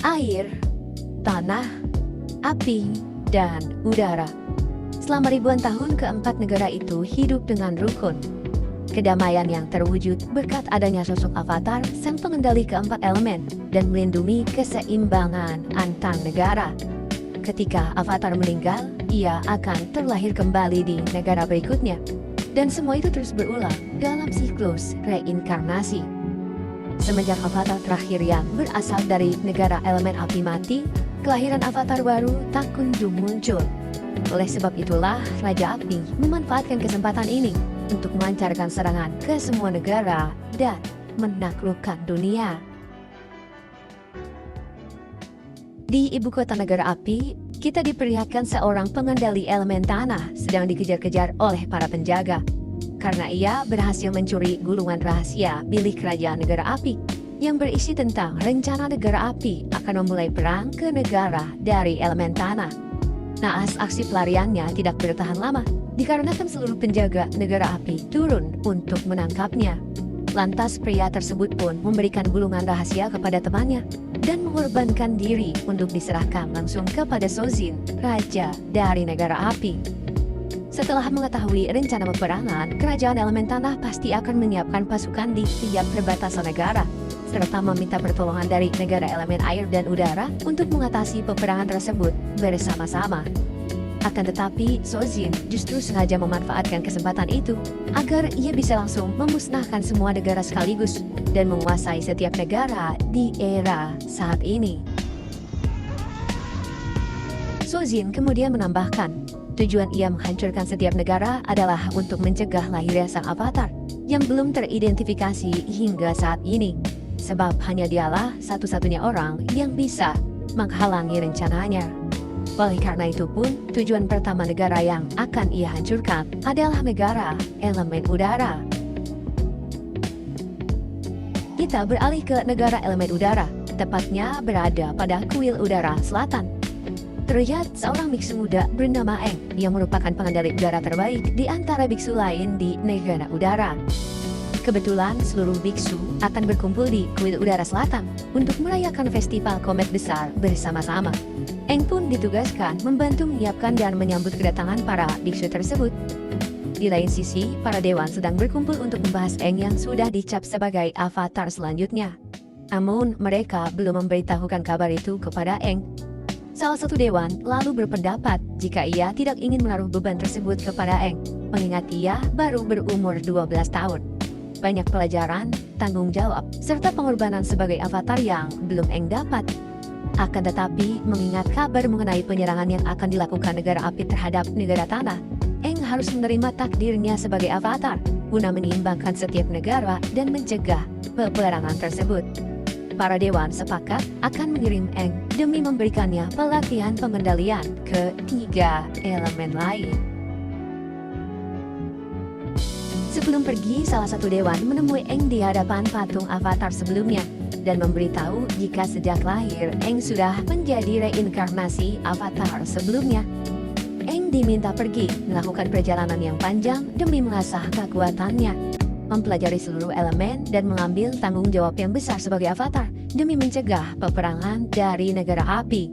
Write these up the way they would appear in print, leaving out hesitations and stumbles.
air, tanah, api, dan udara. Selama ribuan tahun, keempat negara itu hidup dengan rukun. Kedamaian yang terwujud berkat adanya sosok Avatar, sang pengendali keempat elemen, dan melindungi keseimbangan antar negara. Ketika Avatar meninggal, ia akan terlahir kembali di negara berikutnya. Dan semua itu terus berulang dalam siklus reinkarnasi. Semenjak Avatar terakhir yang berasal dari negara elemen api mati, kelahiran Avatar baru tak kunjung muncul. Oleh sebab itulah, Raja Api memanfaatkan kesempatan ini untuk melancarkan serangan ke semua negara dan menaklukkan dunia. Di ibu kota negara api, kita diperlihatkan seorang pengendali elemen tanah sedang dikejar-kejar oleh para penjaga. Karena ia berhasil mencuri gulungan rahasia milik kerajaan negara api yang berisi tentang rencana negara api akan memulai perang ke negara dari elemen tanah. Naas aksi pelariannya tidak bertahan lama, dikarenakan seluruh penjaga negara api turun untuk menangkapnya. Lantas pria tersebut pun memberikan gulungan rahasia kepada temannya dan mengorbankan diri untuk diserahkan langsung kepada Sozin, raja dari negara api. Setelah mengetahui rencana peperangan, kerajaan elemen tanah pasti akan menyiapkan pasukan di tiap perbatasan negara, serta meminta pertolongan dari negara elemen air dan udara untuk mengatasi peperangan tersebut bersama-sama. Akan tetapi, Sozin justru sengaja memanfaatkan kesempatan itu agar ia bisa langsung memusnahkan semua negara sekaligus dan menguasai setiap negara di era saat ini. Sozin kemudian menambahkan, tujuan ia menghancurkan setiap negara adalah untuk mencegah lahirnya sang Avatar yang belum teridentifikasi hingga saat ini. Sebab hanya dialah satu-satunya orang yang bisa menghalangi rencananya. Oleh karena itu pun, tujuan pertama negara yang akan ia hancurkan adalah negara elemen udara. Kita beralih ke negara elemen udara, tepatnya berada pada kuil udara selatan. Terlihat seorang biksu muda bernama Eng yang merupakan pengendali udara terbaik di antara biksu lain di negara udara. Kebetulan seluruh biksu akan berkumpul di kuil udara selatan untuk merayakan festival komet besar bersama-sama. Eng pun ditugaskan membantu menyiapkan dan menyambut kedatangan para biksu tersebut. Di lain sisi, para dewan sedang berkumpul untuk membahas Eng yang sudah dicap sebagai Avatar selanjutnya. Namun mereka belum memberitahukan kabar itu kepada Eng. Salah satu dewan lalu berpendapat jika ia tidak ingin menaruh beban tersebut kepada Eng, mengingat ia baru berumur 12 tahun. Banyak pelajaran, tanggung jawab, serta pengorbanan sebagai Avatar yang belum Eng dapat. Akan tetapi, mengingat kabar mengenai penyerangan yang akan dilakukan negara api terhadap negara tanah, Eng harus menerima takdirnya sebagai Avatar, guna menyeimbangkan setiap negara dan mencegah peperangan tersebut. Para dewan sepakat akan mengirim Eng demi memberikannya pelatihan pengendalian ke 3 elemen lain. Sebelum pergi, salah satu dewan menemui Eng di hadapan patung Avatar sebelumnya dan memberitahu jika sejak lahir Eng sudah menjadi reinkarnasi Avatar sebelumnya. Eng diminta pergi melakukan perjalanan yang panjang demi mengasah kekuatannya, mempelajari seluruh elemen dan mengambil tanggung jawab yang besar sebagai Avatar demi mencegah peperangan dari negara api.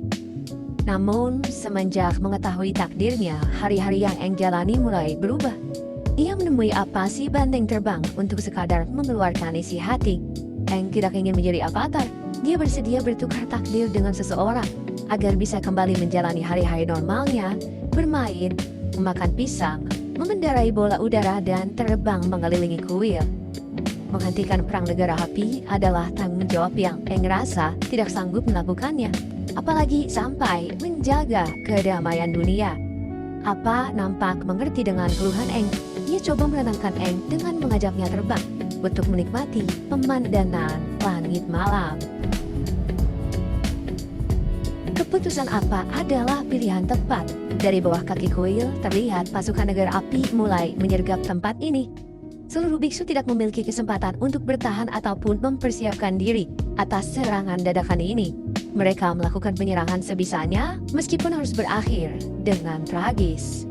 Namun, semenjak mengetahui takdirnya, hari-hari yang Eng jalani mulai berubah. Ia menemui apa sih banteng terbang untuk sekadar mengeluarkan isi hati. Eng tidak ingin menjadi Avatar. Dia bersedia bertukar takdir dengan seseorang agar bisa kembali menjalani hari-hari normalnya, bermain, memakan pisang, mengendarai bola udara dan terbang mengelilingi kuil. Menghentikan perang negara api adalah tanggung jawab yang Eng rasa tidak sanggup melakukannya, apalagi sampai menjaga kedamaian dunia. Apa nampak mengerti dengan keluhan Eng. Ia coba menenangkan Eng dengan mengajaknya terbang untuk menikmati pemandangan langit malam. Keputusan apa adalah pilihan tepat. Dari bawah kaki kuil terlihat pasukan negara api mulai menyergap tempat ini. Seluruh biksu tidak memiliki kesempatan untuk bertahan ataupun mempersiapkan diri atas serangan dadakan ini. Mereka melakukan penyerangan sebisanya meskipun harus berakhir dengan tragis.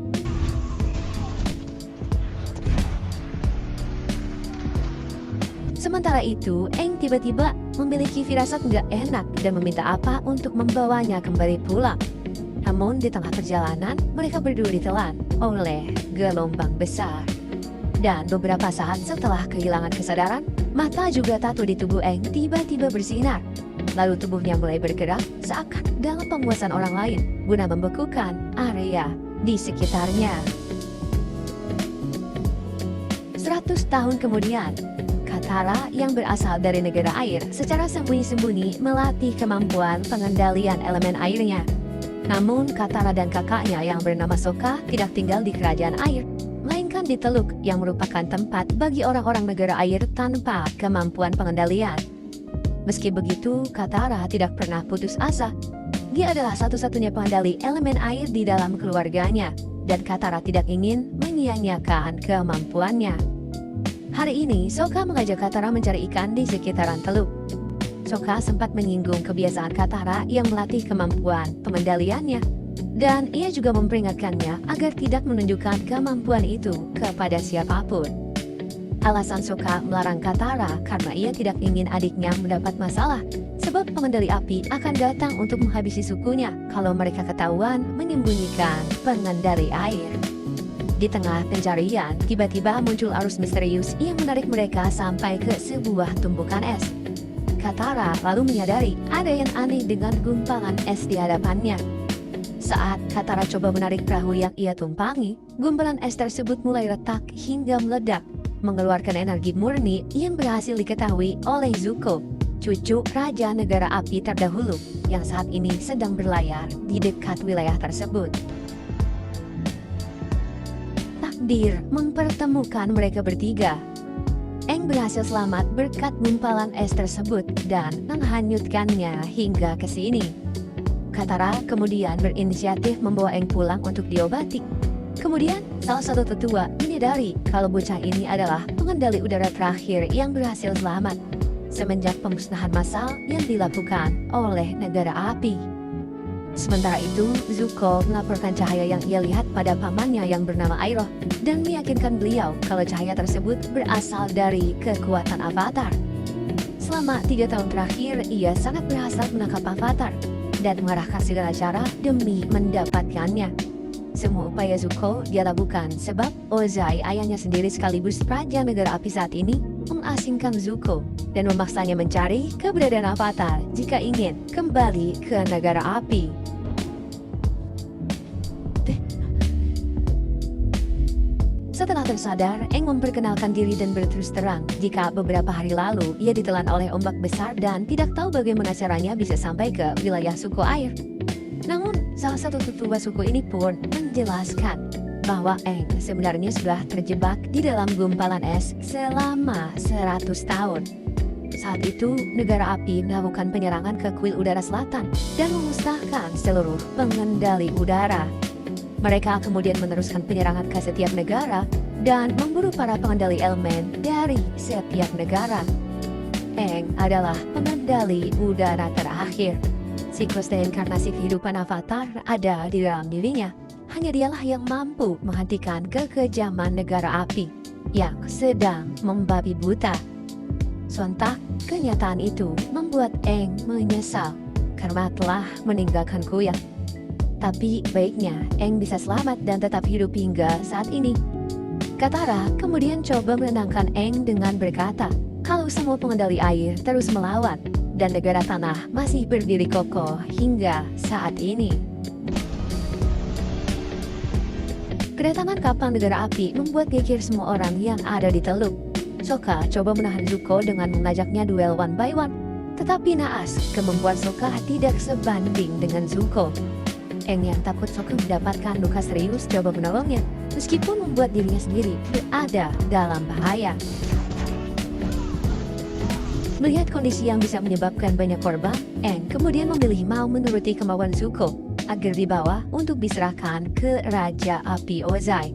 Sementara itu, Eng tiba-tiba memiliki firasat nggak enak dan meminta apa untuk membawanya kembali pulang. Namun di tengah perjalanan, mereka berdua ditelan oleh gelombang besar. Dan beberapa saat setelah kehilangan kesadaran, mata juga tato di tubuh Eng tiba-tiba bersinar. Lalu tubuhnya mulai bergerak seakan dalam penguasaan orang lain guna membekukan area di sekitarnya. 100 tahun kemudian, Katara yang berasal dari negara air secara sembunyi-sembunyi melatih kemampuan pengendalian elemen airnya. Namun Katara dan kakaknya yang bernama Sokka tidak tinggal di kerajaan air, melainkan di Teluk yang merupakan tempat bagi orang-orang negara air tanpa kemampuan pengendalian. Meski begitu, Katara tidak pernah putus asa. Dia adalah satu-satunya pengendali elemen air di dalam keluarganya, dan Katara tidak ingin menyia-nyiakan kemampuannya. Hari ini, Sokka mengajak Katara mencari ikan di sekitaran teluk. Sokka sempat menyinggung kebiasaan Katara yang melatih kemampuan pengendaliannya, dan ia juga memperingatkannya agar tidak menunjukkan kemampuan itu kepada siapapun. Alasan Sokka melarang Katara karena ia tidak ingin adiknya mendapat masalah, sebab pengendali api akan datang untuk menghabisi sukunya kalau mereka ketahuan menyembunyikan pengendali air. Di tengah pencarian, tiba-tiba muncul arus misterius yang menarik mereka sampai ke sebuah tumpukan es. Katara lalu menyadari ada yang aneh dengan gumpalan es di hadapannya. Saat Katara coba menarik perahu yang ia tumpangi, gumpalan es tersebut mulai retak hingga meledak, mengeluarkan energi murni yang berhasil diketahui oleh Zuko, cucu Raja Negara Api terdahulu, yang saat ini sedang berlayar di dekat wilayah tersebut. Takdir mempertemukan mereka bertiga. Eng berhasil selamat berkat gumpalan es tersebut dan menghanyutkannya hingga ke sini. Katara kemudian berinisiatif membawa Eng pulang untuk diobati. Kemudian, salah satu tetua menyadari kalau bocah ini adalah pengendali udara terakhir yang berhasil selamat semenjak pemusnahan massal yang dilakukan oleh negara api. Sementara itu, Zuko melaporkan cahaya yang ia lihat pada pamannya yang bernama Iroh dan meyakinkan beliau kalau cahaya tersebut berasal dari kekuatan Avatar. Selama 3 tahun terakhir, ia sangat berhasrat menangkap Avatar dan mengarahkan segala cara demi mendapatkannya. Semua upaya Zuko dia lakukan sebab Ozai, ayahnya sendiri sekaligus Raja Negara Api saat ini, mengasingkan Zuko dan memaksanya mencari keberadaan Avatar jika ingin kembali ke Negara Api. Setelah tersadar, Eng memperkenalkan diri dan berterus terang jika beberapa hari lalu ia ditelan oleh ombak besar dan tidak tahu bagaimana caranya bisa sampai ke wilayah suku air. Namun, salah satu tetua suku ini pun menjelaskan bahwa Eng sebenarnya sudah terjebak di dalam gumpalan es selama 100 tahun. Saat itu, negara api melakukan penyerangan ke kuil udara selatan dan memusnahkan seluruh pengendali udara. Mereka kemudian meneruskan penyerangan ke setiap negara dan memburu para pengendali elemen dari setiap negara. Eng adalah pengendali udara terakhir. Siklus reinkarnasi kehidupan Avatar ada di dalam dirinya. Hanya dialah yang mampu menghentikan kekejaman negara api yang sedang membabi buta. Sontak, kenyataan itu membuat Eng menyesal karena telah meninggalkan Kuyang. Tapi baiknya Eng bisa selamat dan tetap hidup hingga saat ini. Katara kemudian coba menenangkan Eng dengan berkata kalau semua pengendali air terus melawan dan negara tanah masih berdiri kokoh hingga saat ini. Kedatangan kapal negara api membuat geger semua orang yang ada di teluk. Sokka coba menahan Zuko dengan mengajaknya duel one by one. Tetapi naas, kemampuan Sokka tidak sebanding dengan Zuko. Eng yang takut Sokka mendapatkan luka serius coba menolongnya, meskipun membuat dirinya sendiri berada dalam bahaya. Melihat kondisi yang bisa menyebabkan banyak korban, Eng kemudian memilih mau menuruti kemauan Zuko agar dibawa untuk diserahkan ke Raja Api Ozai.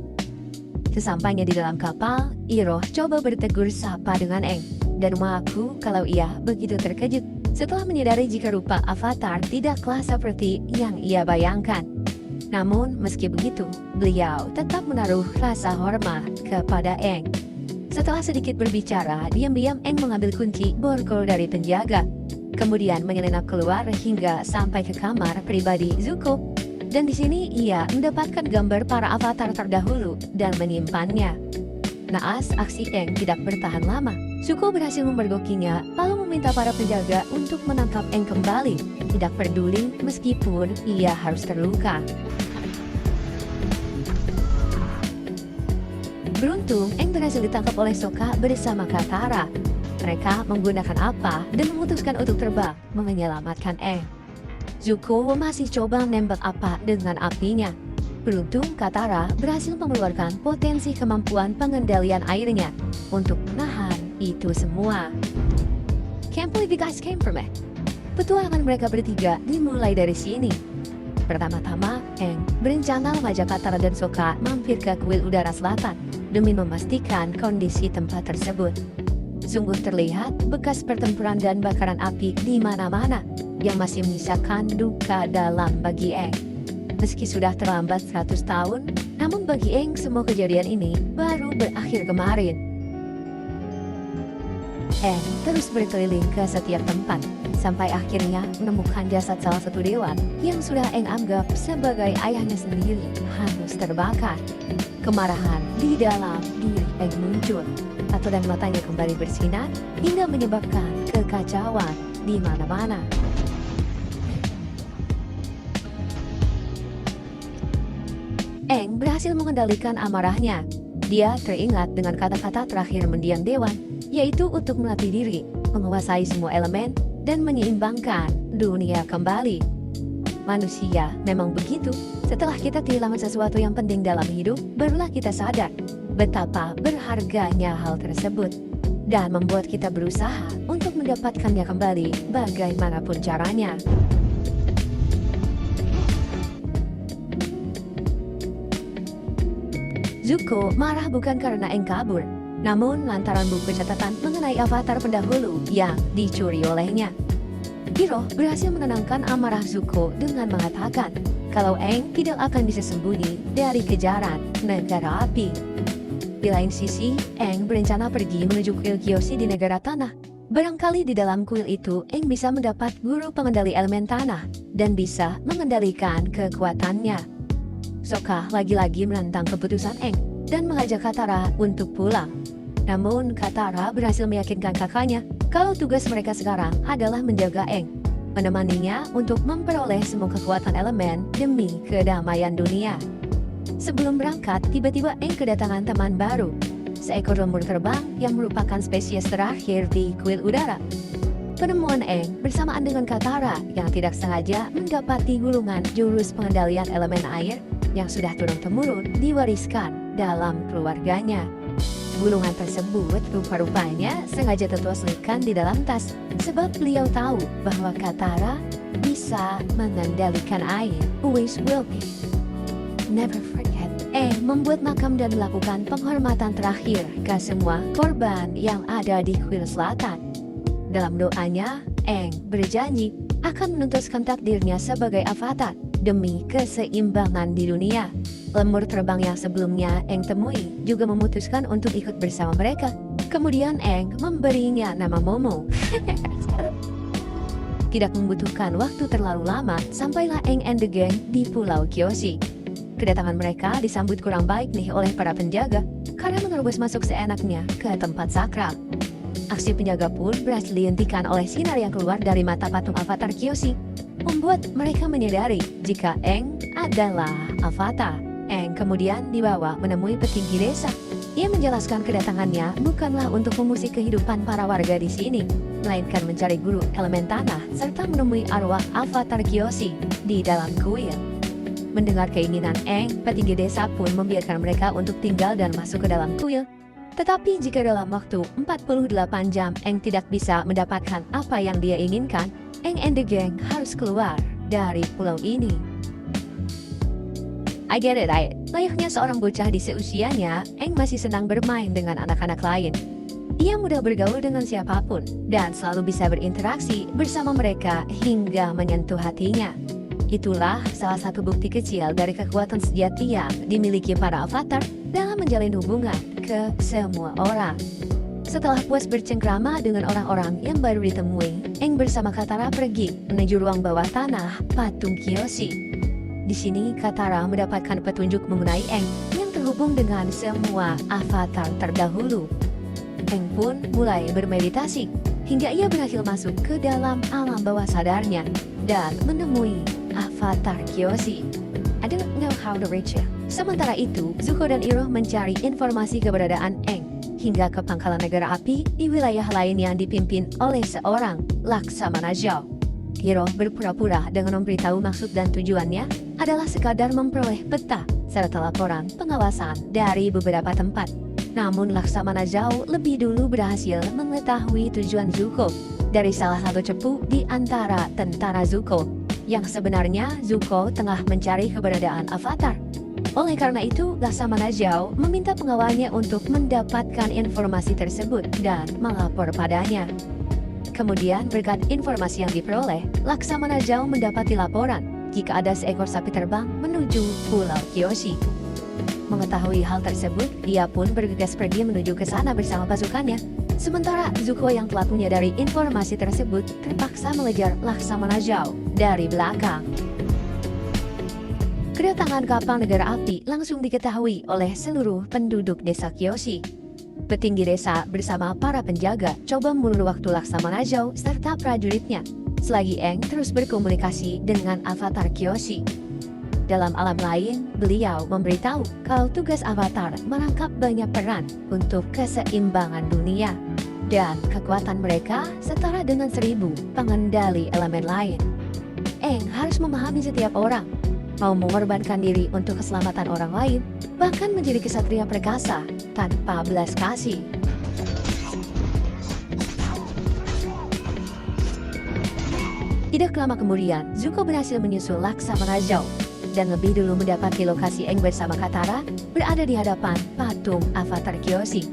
Sesampainya di dalam kapal, Iroh coba bertegur sapa dengan Eng dan mengaku kalau ia begitu terkejut setelah menyadari jika rupa Avatar tidaklah seperti yang ia bayangkan. Namun meski begitu, beliau tetap menaruh rasa hormat kepada Eng. Setelah sedikit berbicara, diam-diam Eng mengambil kunci borgol dari penjaga. Kemudian menyelinap keluar hingga sampai ke kamar pribadi Zuko. Dan di sini ia mendapatkan gambar para avatar terdahulu dan menyimpannya. Naas, aksi Eng tidak bertahan lama. Zuko berhasil memergokinya, lalu meminta para penjaga untuk menangkap Eng kembali. Tidak peduli meskipun ia harus terluka. Beruntung, Eng berhasil ditangkap oleh Sokka bersama Katara. Mereka menggunakan apa dan memutuskan untuk terbang menyelamatkan Eng. Zuko masih coba menembak apa dengan apinya. Beruntung, Katara berhasil mengeluarkan potensi kemampuan pengendalian airnya untuk menahan itu semua. Can't believe you guys came for me. Petualangan mereka bertiga dimulai dari sini. Pertama-tama, Eng berencana mengajak Katara dan Sokka mampir ke kuil udara selatan demi memastikan kondisi tempat tersebut. Sungguh terlihat bekas pertempuran dan bakaran api di mana-mana yang masih menyisakan duka dalam bagi Eng. Meski sudah terlambat 100 tahun, namun bagi Eng semua kejadian ini baru berakhir kemarin. Eng terus berkeliling ke setiap tempat, sampai akhirnya menemukan jasad salah satu dewa yang sudah Eng anggap sebagai ayahnya sendiri hangus terbakar. Kemarahan di dalam diri Eng muncul, mata dan matanya kembali bersinar hingga menyebabkan kekacauan di mana-mana. Eng berhasil mengendalikan amarahnya. Dia teringat dengan kata-kata terakhir mendiang dewan, yaitu untuk melatih diri, menguasai semua elemen, dan menyeimbangkan dunia kembali. Manusia memang begitu. Setelah kita kehilangan sesuatu yang penting dalam hidup, barulah kita sadar betapa berharganya hal tersebut dan membuat kita berusaha untuk mendapatkannya kembali bagaimanapun caranya. Zuko marah bukan karena Eng kabur, namun lantaran buku catatan mengenai avatar pendahulu yang dicuri olehnya. Hiro berhasil menenangkan amarah Zuko dengan mengatakan kalau Eng tidak akan bisa sembunyi dari kejaran negara api. Di lain sisi, Eng berencana pergi menuju kuil Kyoshi di negara tanah. Barangkali di dalam kuil itu, Eng bisa mendapat guru pengendali elemen tanah dan bisa mengendalikan kekuatannya. Sokka lagi-lagi menentang keputusan Eng dan mengajak Katara untuk pulang. Namun Katara berhasil meyakinkan kakaknya kalau tugas mereka sekarang adalah menjaga Eng, menemaninya untuk memperoleh semua kekuatan elemen demi kedamaian dunia. Sebelum berangkat, tiba-tiba Eng kedatangan teman baru, seekor lemur terbang yang merupakan spesies terakhir di kuil udara. Penemuan Eng bersamaan dengan Katara yang tidak sengaja mendapati gulungan jurus pengendalian elemen air yang sudah turun-temurun diwariskan dalam keluarganya. Gulungan tersebut rupa-rupanya sengaja terselipkan di dalam tas sebab beliau tahu bahwa Katara bisa mengendalikan air. Always will be. Never forget. Eng membuat makam dan melakukan penghormatan terakhir ke semua korban yang ada di kuil selatan. Dalam doanya, Eng berjanji akan menuntaskan takdirnya sebagai avatar demi keseimbangan di dunia. Lemur terbang yang sebelumnya Eng temui juga memutuskan untuk ikut bersama mereka. Kemudian Eng memberinya nama Momo. Tidak membutuhkan waktu terlalu lama, sampailah Eng and the gang di Pulau Kyoshi. Kedatangan mereka disambut kurang baik nih oleh para penjaga karena menerobos masuk seenaknya ke tempat sakral. Aksi penjaga pun berhasil dihentikan oleh sinar yang keluar dari mata patung avatar Kyoshi, membuat mereka menyadari jika Eng adalah avatar. Eng kemudian dibawa menemui petinggi desa. Ia menjelaskan kedatangannya bukanlah untuk memusik kehidupan para warga di sini, melainkan mencari guru elemen tanah serta menemui arwah avatar Kyoshi di dalam kuil. Mendengar keinginan Eng, petinggi desa pun membiarkan mereka untuk tinggal dan masuk ke dalam kuil. Tetapi jika dalam waktu 48 jam Eng tidak bisa mendapatkan apa yang dia inginkan, Eng and the gang harus keluar dari pulau ini. I get it. Layaknya seorang bocah di seusianya, Eng masih senang bermain dengan anak-anak lain. Ia mudah bergaul dengan siapapun dan selalu bisa berinteraksi bersama mereka hingga menyentuh hatinya. Itulah salah satu bukti kecil dari kekuatan sejati yang dimiliki para avatar dalam menjalin hubungan ke semua orang. Setelah puas bercengkrama dengan orang-orang yang baru ditemui, Aang bersama Katara pergi menuju ruang bawah tanah patung Kyoshi. Di sini Katara mendapatkan petunjuk mengenai Aang yang terhubung dengan semua avatar terdahulu. Aang pun mulai bermeditasi hingga ia berhasil masuk ke dalam alam bawah sadarnya dan menemui avatar Kyoshi. I don't know how to reach it. Sementara itu, Zuko dan Iroh mencari informasi keberadaan Aang hingga ke pangkalan negara api di wilayah lain yang dipimpin oleh seorang Laksamana Zhao. Iroh berpura-pura dengan memberitahu maksud dan tujuannya adalah sekadar memperoleh peta serta laporan pengawasan dari beberapa tempat. Namun Laksamana Zhao lebih dulu berhasil mengetahui tujuan Zuko dari salah satu cepu di antara tentara Zuko, yang sebenarnya Zuko tengah mencari keberadaan avatar. Oleh karena itu, Laksamana Zhao meminta pengawalnya untuk mendapatkan informasi tersebut dan melapor padanya. Kemudian berkat informasi yang diperoleh, Laksamana Zhao mendapati laporan jika ada seekor sapi terbang menuju Pulau Kyoshi. Mengetahui hal tersebut, dia pun bergegas pergi menuju ke sana bersama pasukannya. Sementara Zuko yang telah menyadari informasi tersebut terpaksa mengejar Laksamana Zhao dari belakang. Kedatangan kapal negara api langsung diketahui oleh seluruh penduduk desa Kyoshi. Petinggi desa bersama para penjaga coba mengulur waktu Laksamana Zhao serta prajuritnya, selagi Aang terus berkomunikasi dengan avatar Kyoshi. Dalam alam lain, beliau memberitahu kalau tugas avatar merangkap banyak peran untuk keseimbangan dunia, dan kekuatan mereka setara dengan 1000 pengendali elemen lain. Aang harus memahami setiap orang, mau mengorbankan diri untuk keselamatan orang lain, bahkan menjadi kesatria perkasa tanpa belas kasih. Tidak lama kemudian, Zuko berhasil menyusul Laksamana Zhao dan lebih dulu mendapati lokasi Aang bersama Katara berada di hadapan patung avatar Kyoshi.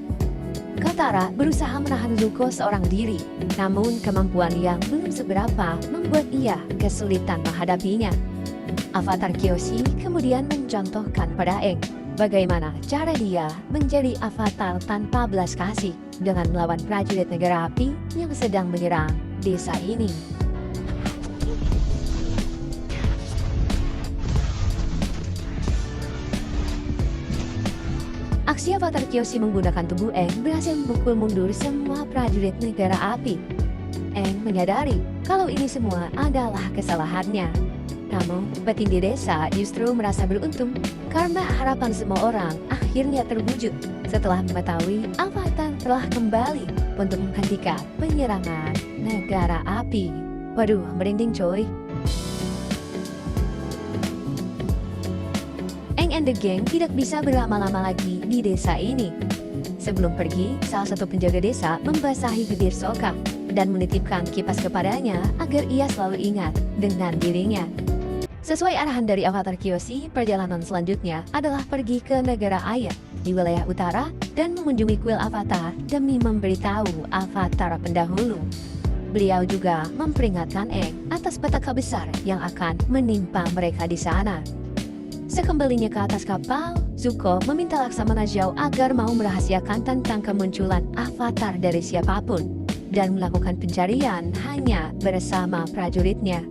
Katara berusaha menahan Zuko seorang diri, namun kemampuan yang belum seberapa membuat ia kesulitan menghadapinya. Avatar Kyoshi kemudian mencontohkan pada Aang bagaimana cara dia menjadi avatar tanpa belas kasih dengan melawan prajurit negara api yang sedang menyerang desa ini. Aksi avatar Kyoshi menggunakan tubuh Aang berhasil memukul mundur semua prajurit negara api. Aang menyadari kalau ini semua adalah kesalahannya. Namun, petinggi desa justru merasa beruntung karena harapan semua orang akhirnya terwujud setelah mengetahui avatar telah kembali untuk menghentikan penyerangan negara api. Waduh, merinding coy. Aang and the gang tidak bisa berlama-lama lagi di desa ini. Sebelum pergi, salah satu penjaga desa membasahi bibir Sokka dan menitipkan kipas kepadanya agar ia selalu ingat dengan dirinya. Sesuai arahan dari avatar Kyoshi, perjalanan selanjutnya adalah pergi ke negara air di wilayah utara dan mengunjungi kuil avatar demi memberitahu avatar pendahulu. Beliau juga memperingatkan Aang atas petaka besar yang akan menimpa mereka di sana. Sekembalinya ke atas kapal, Zuko meminta Laksamana Zhao agar mau merahasiakan tentang kemunculan avatar dari siapapun dan melakukan pencarian hanya bersama prajuritnya.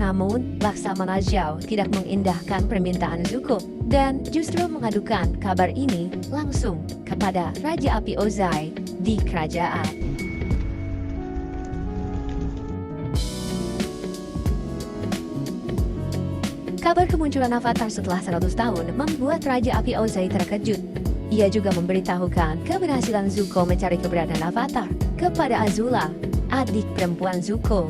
Namun, Laksamana Zhao tidak mengindahkan permintaan Zuko dan justru mengadukan kabar ini langsung kepada Raja Api Ozai di kerajaan. Kabar kemunculan avatar setelah 100 tahun membuat Raja Api Ozai terkejut. Ia juga memberitahukan keberhasilan Zuko mencari keberadaan avatar kepada Azula, adik perempuan Zuko.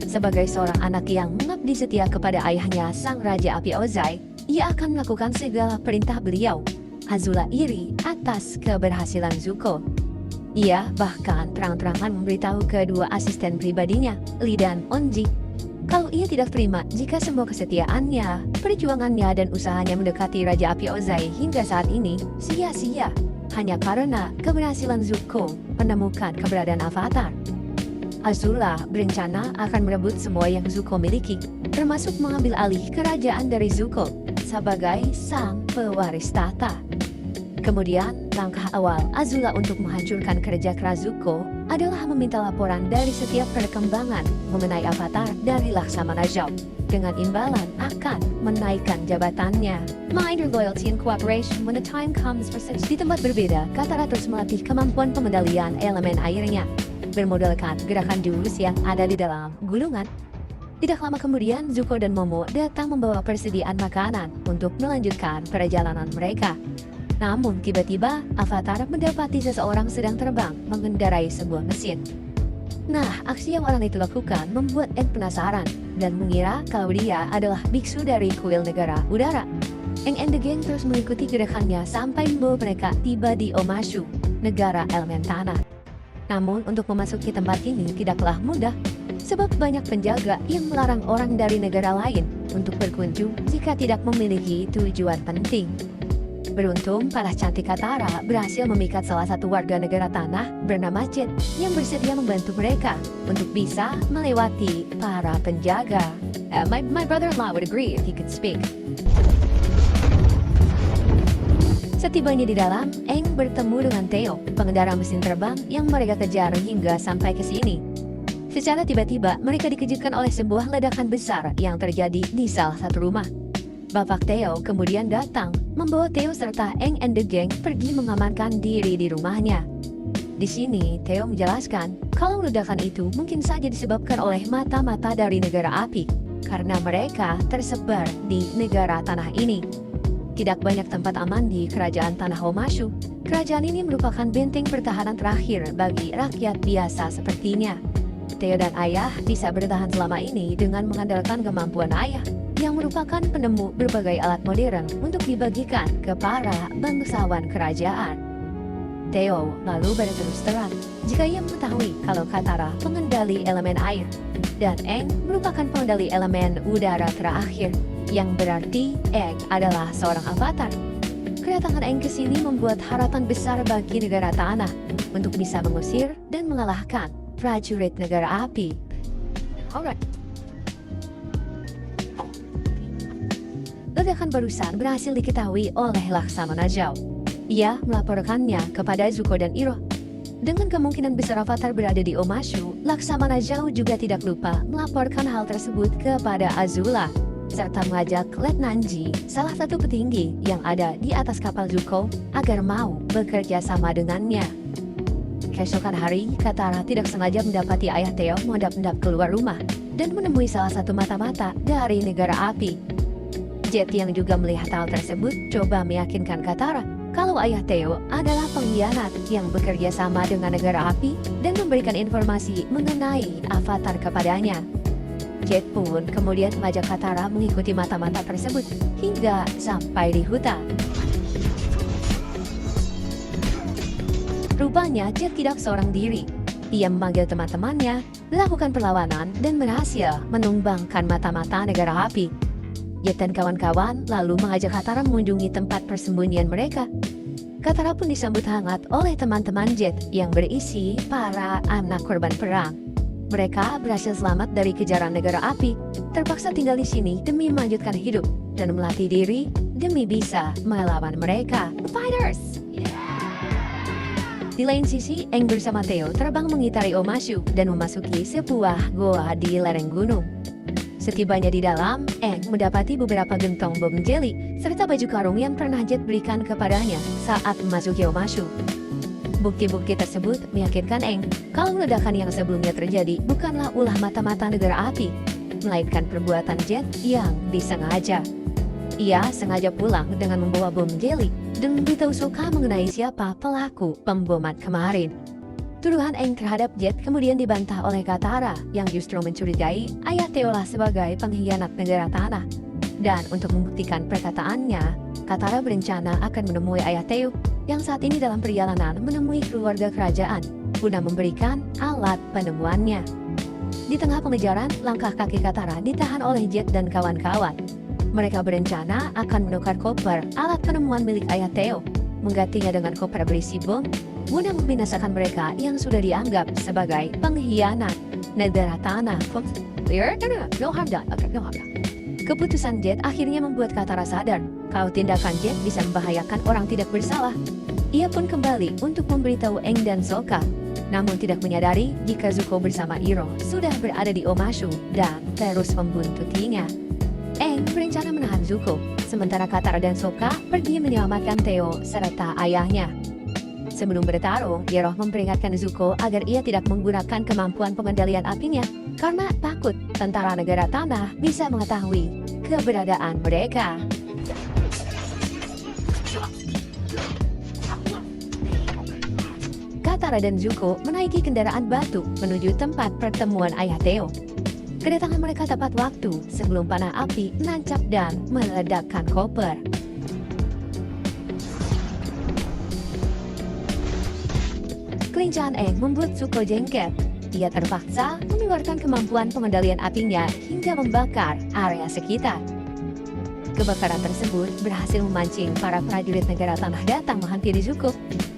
Sebagai seorang anak yang mengabdi setia kepada ayahnya sang Raja Api Ozai, ia akan melakukan segala perintah beliau. Azula iri atas keberhasilan Zuko. Ia bahkan terang-terangan memberitahu kedua asisten pribadinya, Lee dan Onji, kalau ia tidak terima jika semua kesetiaannya, perjuangannya dan usahanya mendekati Raja Api Ozai hingga saat ini sia-sia hanya karena keberhasilan Zuko menemukan keberadaan avatar. Azula berencana akan merebut semua yang Zuko miliki, termasuk mengambil alih kerajaan dari Zuko sebagai sang pewaris tahta. Kemudian, langkah awal Azula untuk menghancurkan kerja keras Zuko adalah meminta laporan dari setiap perkembangan mengenai avatar dari Laksamana Zhao, dengan imbalan akan menaikkan jabatannya. Mind your loyalty and cooperation when the time comes for such. Di tempat berbeda, Katara terus melatih kemampuan pengendalian elemen airnya, bermodalkan gerakan jurus yang ada di dalam gulungan. Tidak lama kemudian, Zuko dan Momo datang membawa persediaan makanan untuk melanjutkan perjalanan mereka. Namun tiba-tiba, Avatar mendapati seseorang sedang terbang mengendarai sebuah mesin. Nah, aksi yang orang itu lakukan membuat Aang penasaran dan mengira kalau dia adalah biksu dari kuil negara udara. Aang and the gang terus mengikuti gerakannya sampai membawa mereka tiba di Omashu, negara elemen tanah. Namun untuk memasuki tempat ini tidaklah mudah, sebab banyak penjaga yang melarang orang dari negara lain untuk berkunjung jika tidak memiliki tujuan penting. Beruntung, para cantik Katara berhasil memikat salah satu warga negara tanah bernama Jet yang bersedia membantu mereka untuk bisa melewati para penjaga. My brother-in-law would agree if he could speak. Setibanya di dalam, Aang bertemu dengan Theo, pengendara mesin terbang yang mereka kejar hingga sampai ke sini. Secara tiba-tiba, mereka dikejutkan oleh sebuah ledakan besar yang terjadi di salah satu rumah. Bapak Theo kemudian datang, membawa Theo serta Aang and the gang pergi mengamankan diri di rumahnya. Di sini, Theo menjelaskan kalau ledakan itu mungkin saja disebabkan oleh mata-mata dari negara api, karena mereka tersebar di negara tanah ini. Tidak banyak tempat aman di kerajaan tanah Omashu. Kerajaan ini merupakan benteng pertahanan terakhir bagi rakyat biasa sepertinya. Theo dan ayah bisa bertahan selama ini dengan mengandalkan kemampuan ayah, yang merupakan penemu berbagai alat modern untuk dibagikan ke para bangsawan kerajaan. Theo lalu berterus terang jika ia mengetahui kalau Katara pengendali elemen air, dan Aang merupakan pengendali elemen udara terakhir, yang berarti Aang adalah seorang avatar. Kedatangan Aang ke sini membuat harapan besar bagi negara tanah untuk bisa mengusir dan mengalahkan prajurit negara api. Alright. Ledakan barusan berhasil diketahui oleh Laksamana Zhao. Ia melaporkannya kepada Zuko dan Iroh. Dengan kemungkinan besar avatar berada di Omashu, Laksamana Zhao juga tidak lupa melaporkan hal tersebut kepada Azula, serta mengajak Letnan Ji, salah satu petinggi yang ada di atas kapal Zuko, agar mau bekerja sama dengannya. Keesokan hari, Katara tidak sengaja mendapati ayah Theo mengendap-endap keluar rumah dan menemui salah satu mata-mata dari negara api. Jet yang juga melihat hal tersebut coba meyakinkan Katara kalau ayah Theo adalah pengkhianat yang bekerja sama dengan negara api dan memberikan informasi mengenai avatar kepadanya. Jet pun kemudian mengajak Katara mengikuti mata-mata tersebut hingga sampai di hutan. Rupanya Jet tidak seorang diri. Ia memanggil teman-temannya, melakukan perlawanan, dan berhasil menumbangkan mata-mata negara api. Jet dan kawan-kawan lalu mengajak Katara mengunjungi tempat persembunyian mereka. Katara pun disambut hangat oleh teman-teman Jet yang berisi para anak korban perang. Mereka berhasil selamat dari kejaran negara api, terpaksa tinggal di sini demi melanjutkan hidup dan melatih diri demi bisa melawan mereka. Fighters! Di lain sisi, Aang bersama Theo terbang mengitari Omashu dan memasuki sebuah goa di lereng gunung. Setibanya di dalam, Aang mendapati beberapa gentong bom jelly serta baju karung yang pernah Jet berikan kepadanya saat memasuki Omashu. Bukti-bukti tersebut meyakinkan Aang kalau ledakan yang sebelumnya terjadi bukanlah ulah mata-mata negara api, melainkan perbuatan Jet yang disengaja. Ia sengaja pulang dengan membawa bom jelly dan memberitahu Sokka mengenai siapa pelaku pemboman kemarin. Tuduhan Aang terhadap Jet kemudian dibantah oleh Katara yang justru mencurigai ayah Theo lah sebagai pengkhianat negara tanah. Dan untuk membuktikan perkataannya, Katara berencana akan menemui ayah Theo yang saat ini dalam perjalanan menemui keluarga kerajaan guna memberikan alat penemuannya. Di tengah pengejaran, langkah kaki Katara ditahan oleh Jet dan kawan-kawan. Mereka berencana akan menukar koper alat penemuan milik ayah Theo, menggantinya dengan koper berisi bom, guna membinasakan mereka yang sudah dianggap sebagai pengkhianat negara tanah. Clear? No harm done. Okay, no harm done. Keputusan Jet akhirnya membuat Katara sadar Kalau tindakan Jet bisa membahayakan orang tidak bersalah. Ia pun kembali untuk memberitahu Aang dan Sokka. Namun tidak menyadari jika Zuko bersama Iroh sudah berada di Omashu dan terus membuntutinya. Aang berencana menahan Zuko, sementara Katara dan Sokka pergi menyelamatkan Theo serta ayahnya. Sebelum bertarung, Iroh memperingatkan Zuko agar ia tidak menggunakan kemampuan pengendalian apinya karena takut tentara negara tanah bisa mengetahui keberadaan mereka. Katara dan Zuko menaiki kendaraan batu menuju tempat pertemuan ayah Theo. Kedatangan mereka tepat waktu sebelum panah api menancap dan meledakkan koper. Kelincahan Aang membuat Zuko jengkel. Ia terpaksa mengeluarkan kemampuan pengendalian apinya hingga membakar area sekitar. Kebakaran tersebut berhasil memancing para prajurit negara tanah datang menghampiri Zuko.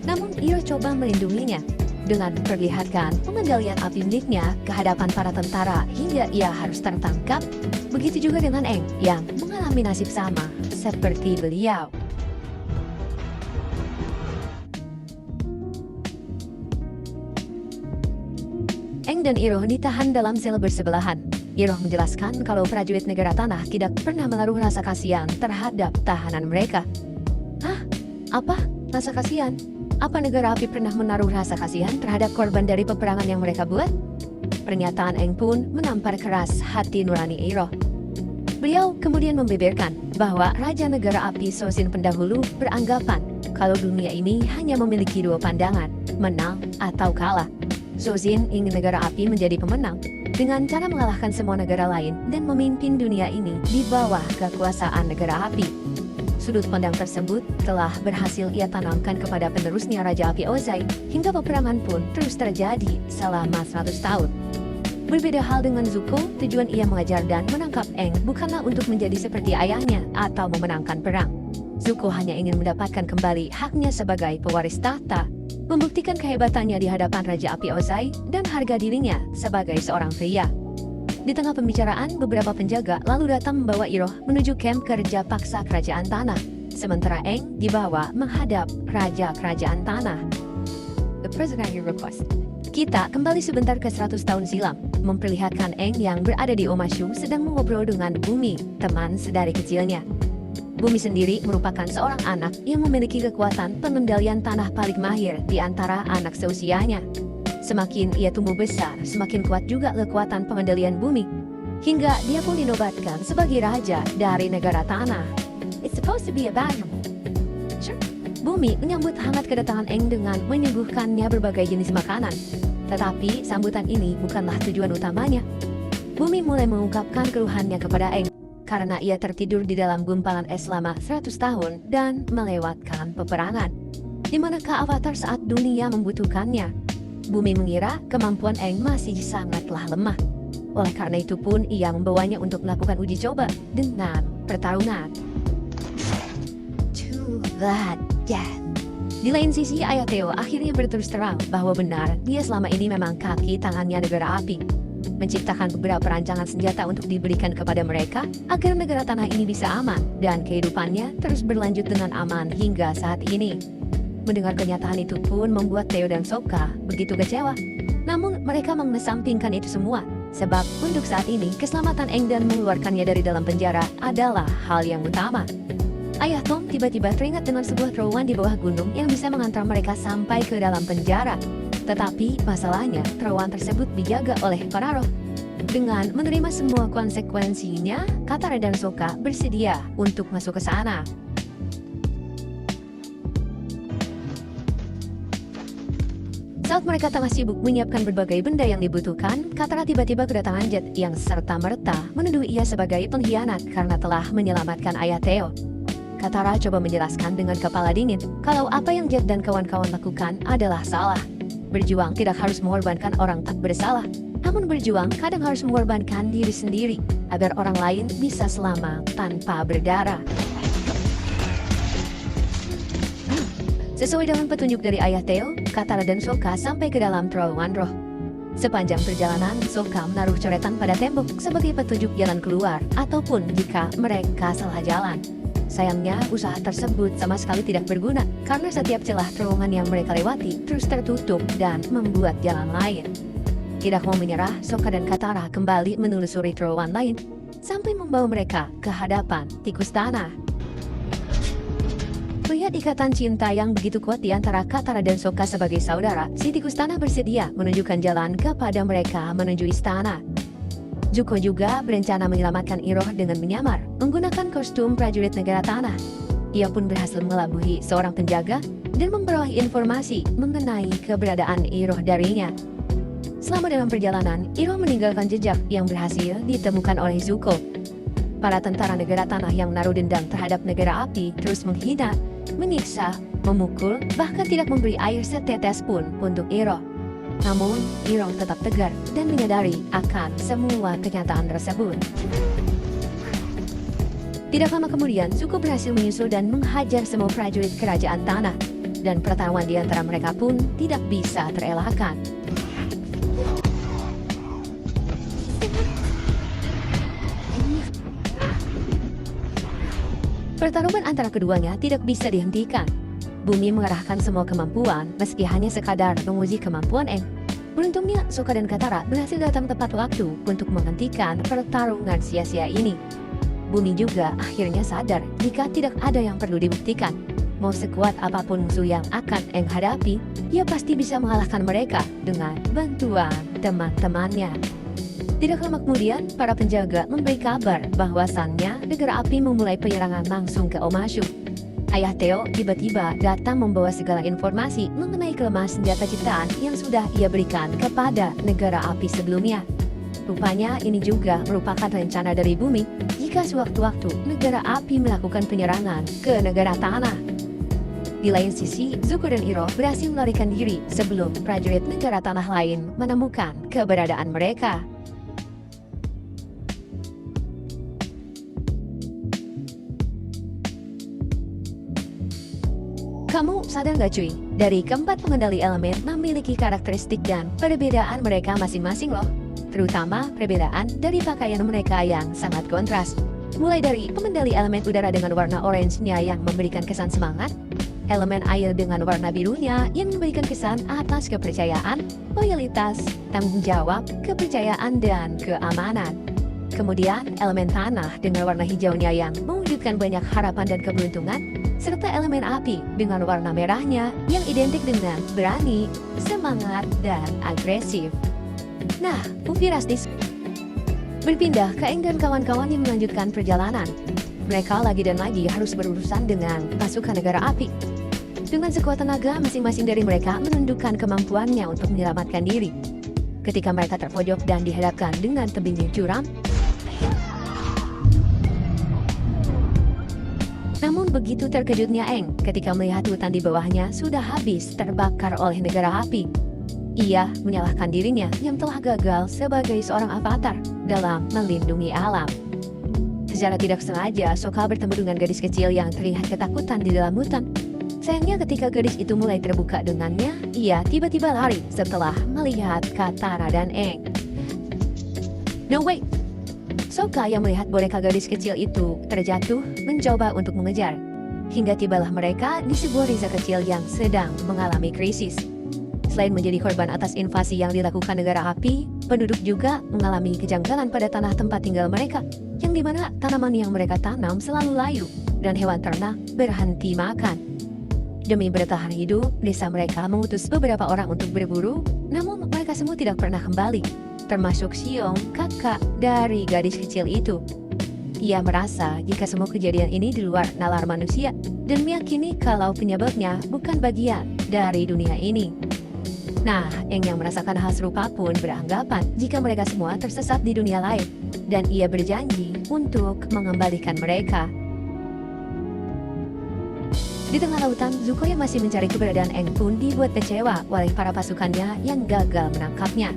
Namun Iroh coba melindunginya dengan memperlihatkan pengendalian api miliknya ke hadapan para tentara hingga ia harus tertangkap. Begitu juga dengan Aang yang mengalami nasib sama seperti beliau. Aang dan Iroh ditahan dalam sel bersebelahan. Iroh menjelaskan kalau prajurit negara tanah tidak pernah menaruh rasa kasihan terhadap tahanan mereka. Hah? Apa? Rasa kasihan? Apa negara api pernah menaruh rasa kasihan terhadap korban dari peperangan yang mereka buat? Pernyataan Aang pun menampar keras hati nurani Iroh. Beliau kemudian membeberkan bahwa Raja Negara Api Sozin pendahulu beranggapan kalau dunia ini hanya memiliki dua pandangan, menang atau kalah. Sozin ingin negara api menjadi pemenang dengan cara mengalahkan semua negara lain dan memimpin dunia ini di bawah kekuasaan negara api. Sudut pandang tersebut telah berhasil ia tanamkan kepada penerusnya Raja Api Ozai hingga peperangan pun terus terjadi selama 100 tahun. Berbeda hal dengan Zuko, tujuan ia mengajar dan menangkap Aang bukanlah untuk menjadi seperti ayahnya atau memenangkan perang. Zuko hanya ingin mendapatkan kembali haknya sebagai pewaris tahta, membuktikan kehebatannya di hadapan Raja Api Ozai dan harga dirinya sebagai seorang pria. Di tengah pembicaraan, beberapa penjaga lalu datang membawa Iroh menuju kamp kerja paksa Kerajaan Tanah, sementara Aang dibawa menghadap Raja Kerajaan Tanah. The prisoner request. Kita kembali sebentar ke 100 tahun silam, memperlihatkan Aang yang berada di Omashu sedang mengobrol dengan Bumi, teman sedari kecilnya. Bumi sendiri merupakan seorang anak yang memiliki kekuatan pengendalian tanah paling mahir di antara anak seusianya. Semakin ia tumbuh besar, semakin kuat juga kekuatan pengendalian Bumi. Hingga dia pun dinobatkan sebagai raja dari negara tanah. It's supposed to be a battle. Sure. Bumi menyambut hangat kedatangan Aang dengan menyuguhkannya berbagai jenis makanan. Tetapi sambutan ini bukanlah tujuan utamanya. Bumi mulai mengungkapkan keluhannya kepada Aang karena ia tertidur di dalam gumpalan es selama 100 tahun dan melewatkan peperangan. Di manakah Avatar saat dunia membutuhkannya? Bumi mengira kemampuan Aang masih sangatlah lemah. Oleh karena itu pun ia membawanya untuk melakukan uji coba dengan pertarungan. To that death. Di lain sisi, ayah Theo akhirnya berterus terang bahwa benar dia selama ini memang kaki tangannya negara api, menciptakan beberapa rancangan senjata untuk diberikan kepada mereka agar negara tanah ini bisa aman dan kehidupannya terus berlanjut dengan aman hingga saat ini. Mendengar kenyataan itu pun membuat Theo dan Sokka begitu kecewa. Namun mereka mengesampingkan itu semua, sebab untuk saat ini keselamatan Aang dan mengeluarkannya dari dalam penjara adalah hal yang utama. Ayah Tom tiba-tiba teringat dengan sebuah terowongan di bawah gunung yang bisa mengantar mereka sampai ke dalam penjara. Tetapi masalahnya, terowongan tersebut dijaga oleh para roh. Dengan menerima semua konsekuensinya, Katara dan Sokka bersedia untuk masuk ke sana. Saat mereka tengah sibuk menyiapkan berbagai benda yang dibutuhkan, Katara tiba-tiba kedatangan Jet yang serta-merta menuduh ia sebagai pengkhianat karena telah menyelamatkan ayah Theo. Katara coba menjelaskan dengan kepala dingin kalau apa yang Jet dan kawan-kawan lakukan adalah salah. Berjuang tidak harus mengorbankan orang tak bersalah, namun berjuang kadang harus mengorbankan diri sendiri agar orang lain bisa selamat tanpa berdarah. Sesuai dengan petunjuk dari ayah Theo, Katara dan Sokka sampai ke dalam terowongan roh. Sepanjang perjalanan, Sokka menaruh coretan pada tembok sebagai petunjuk jalan keluar ataupun jika mereka salah jalan. Sayangnya, usaha tersebut sama sekali tidak berguna karena setiap celah terowongan yang mereka lewati terus tertutup dan membuat jalan lain. Tidak mau menyerah, Sokka dan Katara kembali menelusuri terowongan lain sampai membawa mereka ke hadapan tikus tanah. Melihat ikatan cinta yang begitu kuat di antara Katara dan Sokka sebagai saudara, si tikus tanah bersedia menunjukkan jalan kepada mereka menuju istana. Zuko juga berencana menyelamatkan Iroh dengan menyamar menggunakan kostum prajurit negara tanah. Ia pun berhasil mengelabuhi seorang penjaga dan memperoleh informasi mengenai keberadaan Iroh darinya. Selama dalam perjalanan, Iroh meninggalkan jejak yang berhasil ditemukan oleh Zuko. Para tentara negara tanah yang menaruh dendam terhadap negara api terus menghina, menyiksa, memukul, bahkan tidak memberi air setetes pun untuk Iroh. Namun, Iroh tetap tegar dan menyadari akan semua kenyataan tersebut. Tidak lama kemudian, Zuko berhasil menyusul dan menghajar semua prajurit kerajaan tanah, dan pertarungan di antara mereka pun tidak bisa terelakkan. Pertarungan antara keduanya tidak bisa dihentikan. Bumi mengerahkan semua kemampuan meski hanya sekadar menguji kemampuan Aang. Beruntungnya, Sokka dan Katara berhasil datang tepat waktu untuk menghentikan pertarungan sia-sia ini. Bumi juga akhirnya sadar jika tidak ada yang perlu dibuktikan. Mau sekuat apapun musuh yang akan Aang hadapi, ia pasti bisa mengalahkan mereka dengan bantuan teman-temannya. Tidak lama kemudian, para penjaga memberi kabar bahwasannya negara api memulai penyerangan langsung ke Omashu. Ayah Theo tiba-tiba datang membawa segala informasi mengenai kelemahan senjata ciptaan yang sudah ia berikan kepada negara api sebelumnya. Rupanya ini juga merupakan rencana dari bumi jika sewaktu-waktu negara api melakukan penyerangan ke negara tanah. Di lain sisi, Zuko dan Iroh berhasil melarikan diri sebelum prajurit negara tanah lain menemukan keberadaan mereka. Kamu sadar gak cuy, dari keempat pengendali elemen memiliki karakteristik dan perbedaan mereka masing-masing loh. Terutama perbedaan dari pakaian mereka yang sangat kontras. Mulai dari pengendali elemen udara dengan warna orange-nya yang memberikan kesan semangat, elemen air dengan warna birunya yang memberikan kesan atas kepercayaan, loyalitas, tanggung jawab, kepercayaan, dan keamanan. Kemudian elemen tanah dengan warna hijaunya yang mewujudkan banyak harapan dan keberuntungan, serta elemen api dengan warna merahnya yang identik dengan berani, semangat, dan agresif. Nah, Luffy Rastis berpindah ke Aang dan kawan-kawan yang melanjutkan perjalanan. Mereka lagi dan lagi harus berurusan dengan pasukan negara api. Dengan sekuat tenaga, masing-masing dari mereka menundukkan kemampuannya untuk menyelamatkan diri. Ketika mereka terpojok dan dihadapkan dengan tebing yang curam, namun begitu terkejutnya Aang ketika melihat hutan di bawahnya sudah habis terbakar oleh negara api. Ia menyalahkan dirinya yang telah gagal sebagai seorang avatar dalam melindungi alam. Secara tidak sengaja, Sokka bertemu dengan gadis kecil yang terlihat ketakutan di dalam hutan. Sayangnya ketika gadis itu mulai terbuka dengannya, ia tiba-tiba lari setelah melihat Katara dan Aang. No way! Sokka yang melihat boneka gadis kecil itu terjatuh mencoba untuk mengejar. Hingga tibalah mereka di sebuah desa kecil yang sedang mengalami krisis. Selain menjadi korban atas invasi yang dilakukan negara api, penduduk juga mengalami kejanggalan pada tanah tempat tinggal mereka, yang dimana tanaman yang mereka tanam selalu layu, dan hewan ternak berhenti makan. Demi bertahan hidup, desa mereka mengutus beberapa orang untuk berburu, namun mereka semua tidak pernah kembali, termasuk Xiong, kakak dari gadis kecil itu. Ia merasa jika semua kejadian ini di luar nalar manusia, dan meyakini kalau penyebabnya bukan bagian dari dunia ini. Nah, Aang yang merasakan hal serupa pun beranggapan jika mereka semua tersesat di dunia lain, dan ia berjanji untuk mengembalikan mereka. Di tengah lautan, Zuko yang masih mencari keberadaan Aang pun dibuat kecewa oleh para pasukannya yang gagal menangkapnya.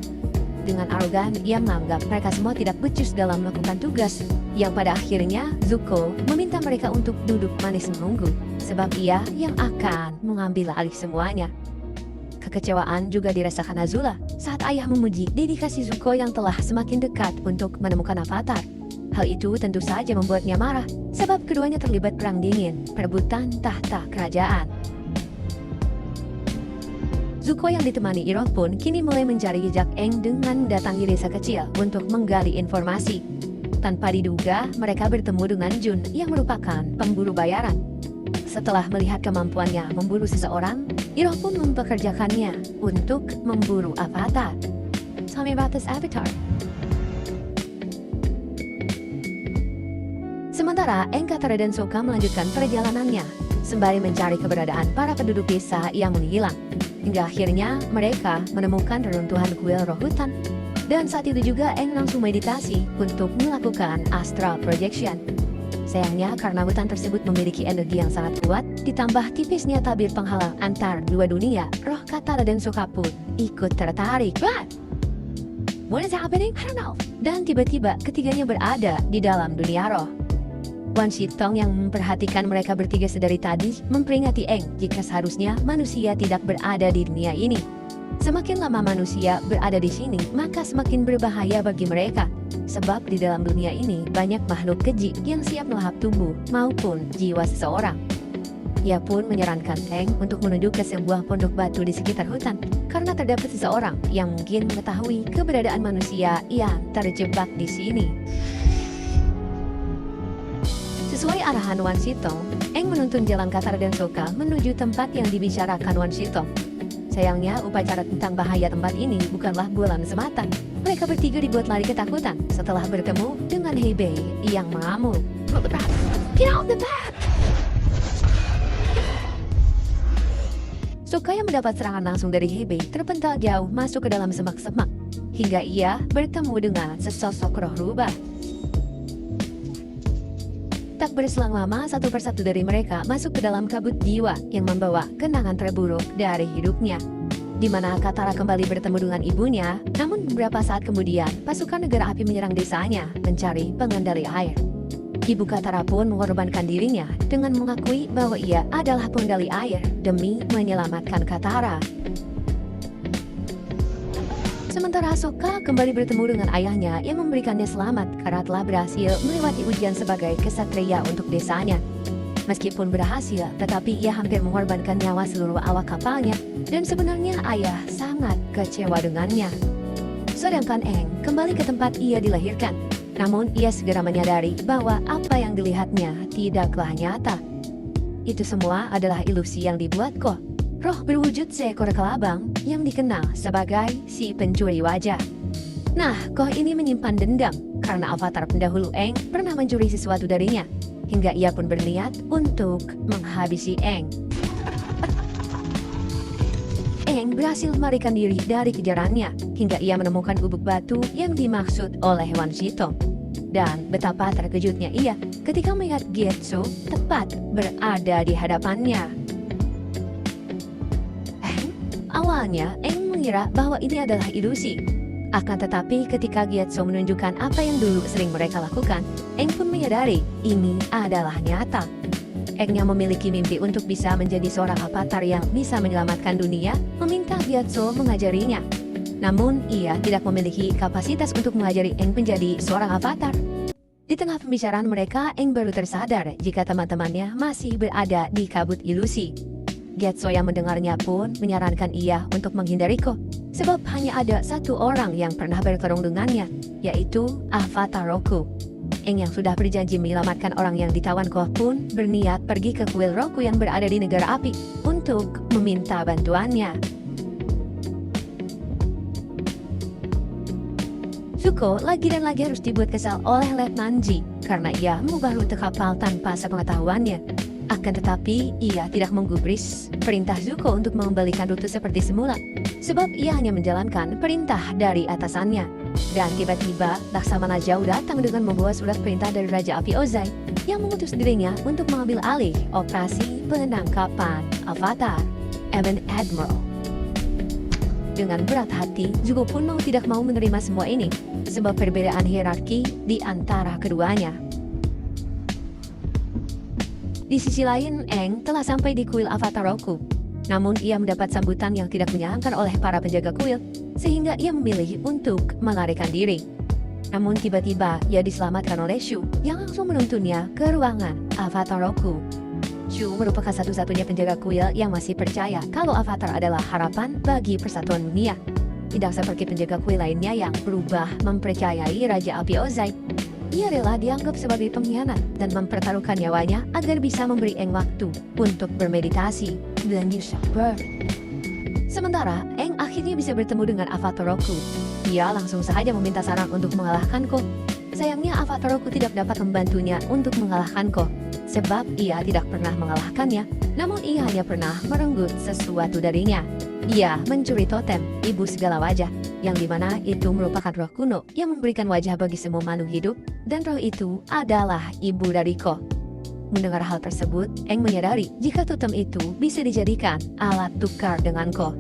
Dengan arogan, ia menganggap mereka semua tidak becus dalam melakukan tugas, yang pada akhirnya Zuko meminta mereka untuk duduk manis menunggu, sebab ia yang akan mengambil alih semuanya. Kekecewaan juga dirasakan Azula saat ayah memuji dedikasi Zuko yang telah semakin dekat untuk menemukan avatar. Hal itu tentu saja membuatnya marah, sebab keduanya terlibat perang dingin, perebutan tahta kerajaan. Zuko yang ditemani Iroh pun kini mulai mencari jejak Aang dengan datangi desa kecil untuk menggali informasi. Tanpa diduga, mereka bertemu dengan Jun yang merupakan pemburu bayaran. Setelah melihat kemampuannya memburu seseorang, Iroh pun mempekerjakannya untuk memburu avatar. Tell me about this avatar. Sementara Aang, Katara, dan Sokka melanjutkan perjalanannya sembari mencari keberadaan para penduduk desa yang menghilang. Hingga akhirnya mereka menemukan reruntuhan kuil roh hutan. Dan saat itu juga Aang langsung meditasi untuk melakukan astral projection. Sayangnya karena hutan tersebut memiliki energi yang sangat kuat, ditambah tipisnya tabir penghalang antar dua dunia, roh Katara dan Sokka pun ikut tertarik. But what is happening? I don't know. Dan tiba-tiba ketiganya berada di dalam dunia roh. Wan Shitong yang memperhatikan mereka bertiga sedari tadi memperingati Aang jika seharusnya manusia tidak berada di dunia ini. Semakin lama manusia berada di sini, maka semakin berbahaya bagi mereka. Sebab di dalam dunia ini banyak makhluk keji yang siap melahap tubuh maupun jiwa seseorang. Ia pun menyarankan Aang untuk menuju ke sebuah pondok batu di sekitar hutan karena terdapat seseorang yang mungkin mengetahui keberadaan manusia yang terjebak di sini. Sesuai arahan Wan Shitong, Aang menuntun jalan Katara dan Sokka menuju tempat yang dibicarakan Wan Shitong. Sayangnya, upacara tentang bahaya tempat ini bukanlah bualan semata. Mereka bertiga dibuat lari ketakutan setelah bertemu dengan Hebei yang mengamuk. Get out the back! Sokka yang mendapat serangan langsung dari Hebei terpental jauh masuk ke dalam semak-semak, hingga ia bertemu dengan sesosok roh rubah. Tak berselang lama, satu persatu dari mereka masuk ke dalam kabut jiwa yang membawa kenangan terburuk dari hidupnya. Di mana Katara kembali bertemu dengan ibunya, namun beberapa saat kemudian pasukan negara api menyerang desanya mencari pengendali air. Ibu Katara pun mengorbankan dirinya dengan mengakui bahwa ia adalah penggali air demi menyelamatkan Katara. Sementara Sokka kembali bertemu dengan ayahnya yang memberikannya selamat karena telah berhasil melewati ujian sebagai kesatria untuk desanya. Meskipun berhasil, tetapi ia hampir mengorbankan nyawa seluruh awak kapalnya dan sebenarnya ayah sangat kecewa dengannya. Sedangkan Aang kembali ke tempat ia dilahirkan, namun ia segera menyadari bahwa apa yang dilihatnya tidaklah nyata. Itu semua adalah ilusi yang dibuat Ko, roh berwujud seekor kelabang yang dikenal sebagai si pencuri wajah. Nah, Ko ini menyimpan dendam karena avatar pendahulu Aang pernah mencuri sesuatu darinya, hingga ia pun berniat untuk menghabisi Aang. Aang berhasil melarikan diri dari kejarannya, hingga ia menemukan gubuk batu yang dimaksud oleh Wan Shitong. Dan betapa terkejutnya ia ketika melihat Gyatso tepat berada di hadapannya. Awalnya, Aang mengira bahwa ini adalah ilusi. Akan tetapi ketika Gyatso menunjukkan apa yang dulu sering mereka lakukan, Aang pun menyadari ini adalah nyata. Aang yang memiliki mimpi untuk bisa menjadi seorang avatar yang bisa menyelamatkan dunia, meminta Gyatso mengajarinya. Namun, ia tidak memiliki kapasitas untuk mengajari Aang menjadi seorang avatar. Di tengah pembicaraan mereka, Aang baru tersadar jika teman-temannya masih berada di kabut ilusi. Gyatso yang mendengarnya pun menyarankan ia untuk menghindari Ko, sebab hanya ada satu orang yang pernah bertarung dengannya, yaitu Avatar Roku. Aang yang sudah berjanji menyelamatkan orang yang ditawan Ko pun berniat pergi ke kuil Roku yang berada di negara api untuk meminta bantuannya. Zuko lagi dan lagi harus dibuat kesal oleh Letnan Ji karena ia mengubah rute kapal tanpa sepengetahuannya. Akan tetapi, ia tidak menggubris perintah Zuko untuk mengembalikan rute seperti semula, sebab ia hanya menjalankan perintah dari atasannya. Dan tiba-tiba, Laksamana Zhao datang dengan membawa surat perintah dari Raja Api Ozai yang mengutus dirinya untuk mengambil alih operasi penangkapan Avatar, Ebon Admiral. Dengan berat hati, Zuko pun tidak mau menerima semua ini, sebab perbedaan hierarki di antara keduanya. Di sisi lain, Aang telah sampai di kuil Avatar Roku. Namun ia mendapat sambutan yang tidak menyenangkan oleh para penjaga kuil, sehingga ia memilih untuk melarikan diri. Namun tiba-tiba ia diselamatkan oleh Shu yang langsung menuntunnya ke ruangan Avatar Roku. Shu merupakan satu-satunya penjaga kuil yang masih percaya kalau Avatar adalah harapan bagi persatuan dunia. Tidak seperti penjaga kuil lainnya yang berubah mempercayai Raja Api Ozai. Ia rela dianggap sebagai pengkhianat dan mempertaruhkan nyawanya agar bisa memberi Aang waktu untuk bermeditasi dan bersabar. Sementara, Aang akhirnya bisa bertemu dengan Avatar Roku. Ia langsung saja meminta saran untuk mengalahkan Ko. Sayangnya Avatar Roku tidak dapat membantunya untuk mengalahkan Ko, sebab ia tidak pernah mengalahkannya, namun ia hanya pernah merenggut sesuatu darinya. Ia mencuri totem ibu segala wajah, yang dimana itu merupakan roh kuno yang memberikan wajah bagi semua makhluk hidup, dan roh itu adalah ibu dari Ko. Mendengar hal tersebut, Aang menyadari jika totem itu bisa dijadikan alat tukar dengan Ko.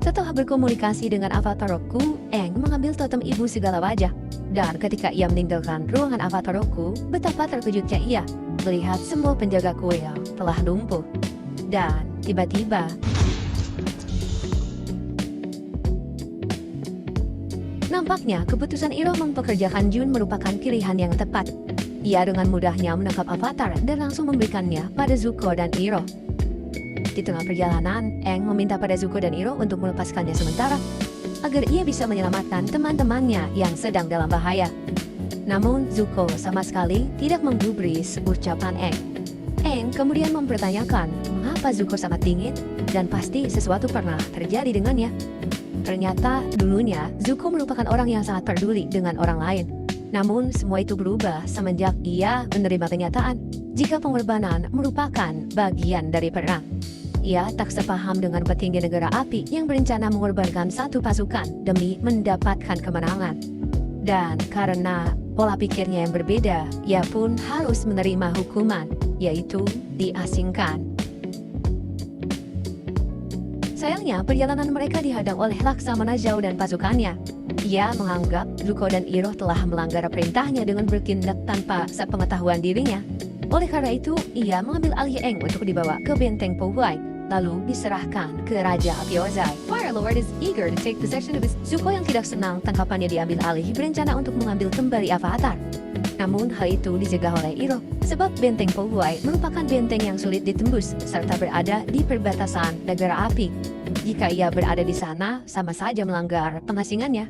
Setelah berkomunikasi dengan Avatar Roku, Aang mengambil totem ibu segala wajah. Dan ketika ia meninggalkan ruangan Avatar Roku, betapa terkejutnya ia melihat semua penjaga kuil telah lumpuh. Dan tiba-tiba, nampaknya keputusan Iroh mempekerjakan Jun merupakan pilihan yang tepat. Ia dengan mudahnya menangkap Avatar dan langsung memberikannya pada Zuko dan Iroh. Di tengah perjalanan, Aang meminta pada Zuko dan Iroh untuk melepaskannya sementara, agar ia bisa menyelamatkan teman-temannya yang sedang dalam bahaya. Namun Zuko sama sekali tidak menggubris ucapan Aang. Aang kemudian mempertanyakan mengapa Zuko sangat dingin dan pasti sesuatu pernah terjadi dengannya. Ternyata dulunya Zuko merupakan orang yang sangat peduli dengan orang lain. Namun semua itu berubah semenjak ia menerima kenyataan jika pengorbanan merupakan bagian dari perang. Ia tak sepaham dengan petinggi negara api yang berencana mengorbankan satu pasukan demi mendapatkan kemenangan. Dan karena pola pikirnya yang berbeda, ia pun harus menerima hukuman, yaitu diasingkan. Sayangnya, perjalanan mereka dihadang oleh Laksamana Zhao dan pasukannya. Ia menganggap Zuko dan Iroh telah melanggar perintahnya dengan bertindak tanpa sepengetahuan dirinya. Oleh karena itu, ia mengambil alih Aang untuk dibawa ke benteng Po Huai, lalu diserahkan ke Raja Api Ozai. Fire Lord is eager to take possession of his. Zuko yang tidak senang tangkapannya diambil alih berencana untuk mengambil kembali Avatar. Namun hal itu dicegah oleh Iroh, sebab benteng Po Huai merupakan benteng yang sulit ditembus serta berada di perbatasan negara api. Jika ia berada di sana, sama saja melanggar pengasingannya.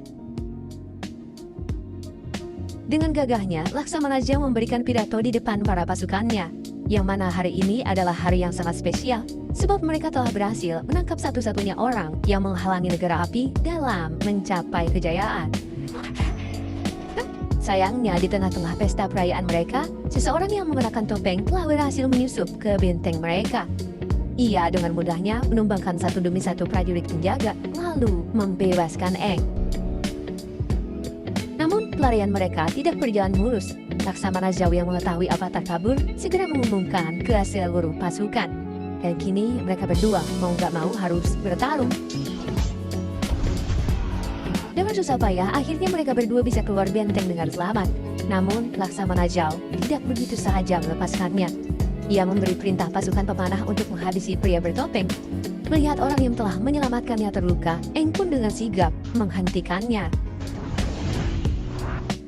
Dengan gagahnya, Laksamana Zhao memberikan pidato di depan para pasukannya, yang mana hari ini adalah hari yang sangat spesial, sebab mereka telah berhasil menangkap satu-satunya orang yang menghalangi negara api dalam mencapai kejayaan. Sayangnya, di tengah-tengah pesta perayaan mereka, seseorang yang mengenakan topeng telah berhasil menyusup ke benteng mereka. Ia dengan mudahnya menumbangkan satu demi satu prajurit penjaga, lalu membebaskan Aang. Namun pelarian mereka tidak berjalan mulus. Laksamana Zhao yang mengetahui Avatar kabur segera mengumumkan ke seluruh pasukan. Dan kini mereka berdua mau gak mau harus bertarung. Dengan susah payah, akhirnya mereka berdua bisa keluar benteng dengan selamat. Namun Laksamana Zhao tidak begitu saja melepaskannya. Ia memberi perintah pasukan pemanah untuk menghabisi pria bertopeng. Melihat orang yang telah menyelamatkannya terluka, Aang pun dengan sigap menghentikannya.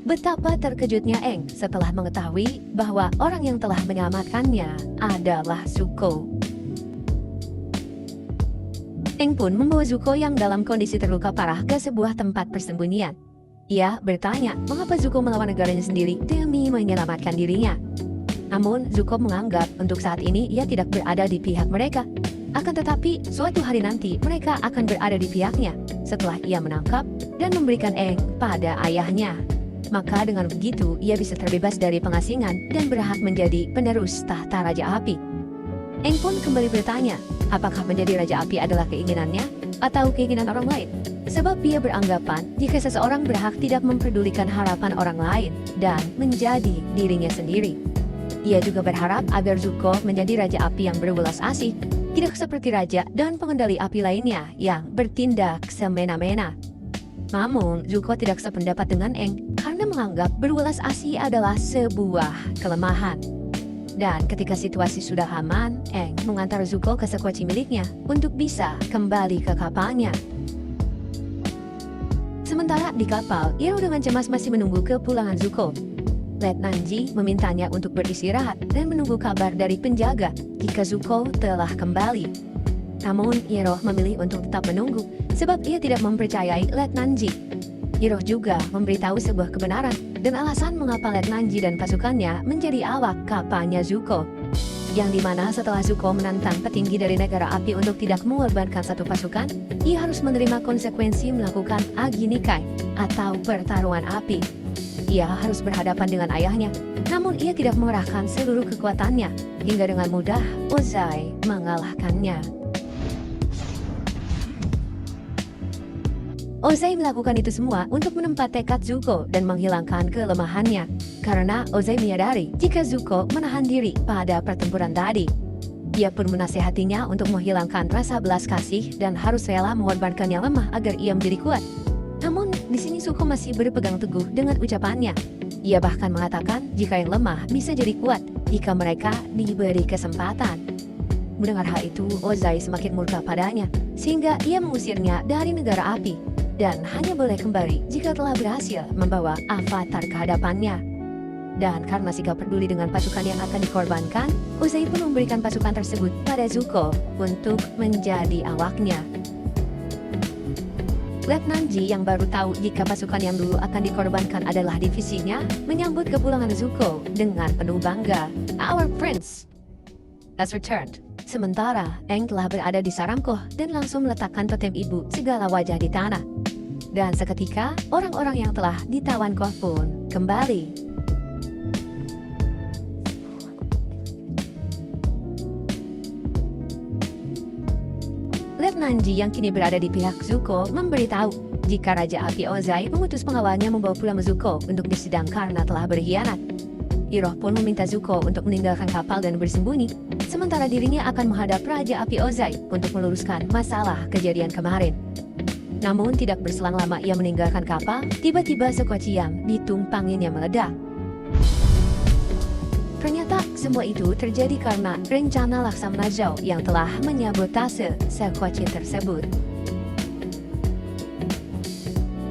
Betapa terkejutnya Aang setelah mengetahui bahwa orang yang telah menyelamatkannya adalah Zuko. Aang pun membawa Zuko yang dalam kondisi terluka parah ke sebuah tempat persembunyian. Ia bertanya mengapa Zuko melawan negaranya sendiri demi menyelamatkan dirinya. Namun Zuko menganggap untuk saat ini ia tidak berada di pihak mereka. Akan tetapi suatu hari nanti mereka akan berada di pihaknya setelah ia menangkap dan memberikan Aang pada ayahnya. Maka dengan begitu ia bisa terbebas dari pengasingan dan berhak menjadi penerus tahta Raja Api. Aang pun kembali bertanya, apakah menjadi Raja Api adalah keinginannya atau keinginan orang lain? Sebab ia beranggapan jika seseorang berhak tidak memperdulikan harapan orang lain dan menjadi dirinya sendiri. Ia juga berharap agar Zuko menjadi Raja Api yang berwelas asih, tidak seperti raja dan pengendali api lainnya yang bertindak semena-mena. Namun, Zuko tidak sependapat dengan Aang karena menganggap berwelas asih adalah sebuah kelemahan. Dan ketika situasi sudah aman, Aang mengantar Zuko ke sekoci miliknya untuk bisa kembali ke kapalnya. Sementara di kapal, Iro dengan cemas masih menunggu kepulangan Zuko. Letnan Ji memintanya untuk beristirahat dan menunggu kabar dari penjaga jika Zuko telah kembali. Namun, Iro memilih untuk tetap menunggu sebab ia tidak mempercayai Letnan Ji. Iro juga memberitahu sebuah kebenaran dan alasan mengapa Letnan Ji dan pasukannya menjadi awak kapalnya Zuko. Yang dimana setelah Zuko menantang petinggi dari negara api untuk tidak mengorbankan satu pasukan, ia harus menerima konsekuensi melakukan Agi Nikai atau pertarungan api. Ia harus berhadapan dengan ayahnya, namun ia tidak mengerahkan seluruh kekuatannya, hingga dengan mudah Ozai mengalahkannya. Ozai melakukan itu semua untuk menempa tekad Zuko dan menghilangkan kelemahannya, karena Ozai menyadari jika Zuko menahan diri pada pertempuran tadi. Ia pun menasihatinya untuk menghilangkan rasa belas kasih dan harus rela mengorbankan yang lemah agar ia menjadi kuat. Namun, di sini Zuko masih berpegang teguh dengan ucapannya. Ia bahkan mengatakan jika yang lemah bisa jadi kuat jika mereka diberi kesempatan. Mendengar hal itu, Ozai semakin murka padanya, sehingga ia mengusirnya dari negara api dan hanya boleh kembali jika telah berhasil membawa avatar ke hadapannya. Dan karena sikap peduli dengan pasukan yang akan dikorbankan, Ozai pun memberikan pasukan tersebut pada Zuko untuk menjadi awaknya. Letnan Ji yang baru tahu jika pasukan yang dulu akan dikorbankan adalah divisinya, menyambut kepulangan Zuko dengan penuh bangga. Our prince has returned. Sementara, Aang telah berada di Saramkoh dan langsung meletakkan totem ibu segala wajah di tanah. Dan seketika, orang-orang yang telah ditawan Koh pun kembali. Letnan Ji yang kini berada di pihak Zuko memberitahu jika Raja Api Ozai mengutus pengawalnya membawa pulang Zuko untuk disidang karena telah berkhianat. Iroh pun meminta Zuko untuk meninggalkan kapal dan bersembunyi, sementara dirinya akan menghadap Raja Api Ozai untuk meluruskan masalah kejadian kemarin. Namun tidak berselang lama ia meninggalkan kapal, tiba-tiba sekociam ditumpanginya meledak. Ternyata semua itu terjadi karena rencana Laksamana Zhao yang telah menyabotase sekoci tersebut.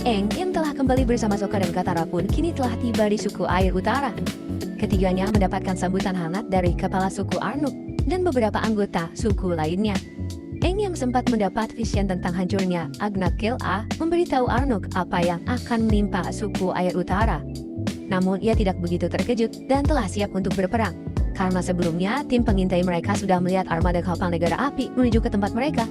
Aang yang telah kembali bersama Sokka dan Katara pun kini telah tiba di suku air utara. Ketiganya mendapatkan sambutan hangat dari kepala suku Arnuk dan beberapa anggota suku lainnya. Aang yang sempat mendapat vision tentang hancurnya Agnak Kil-A memberitahu Arnuk apa yang akan menimpa suku air utara. Namun ia tidak begitu terkejut dan telah siap untuk berperang, karena sebelumnya tim pengintai mereka sudah melihat armada kapal negara api menuju ke tempat mereka.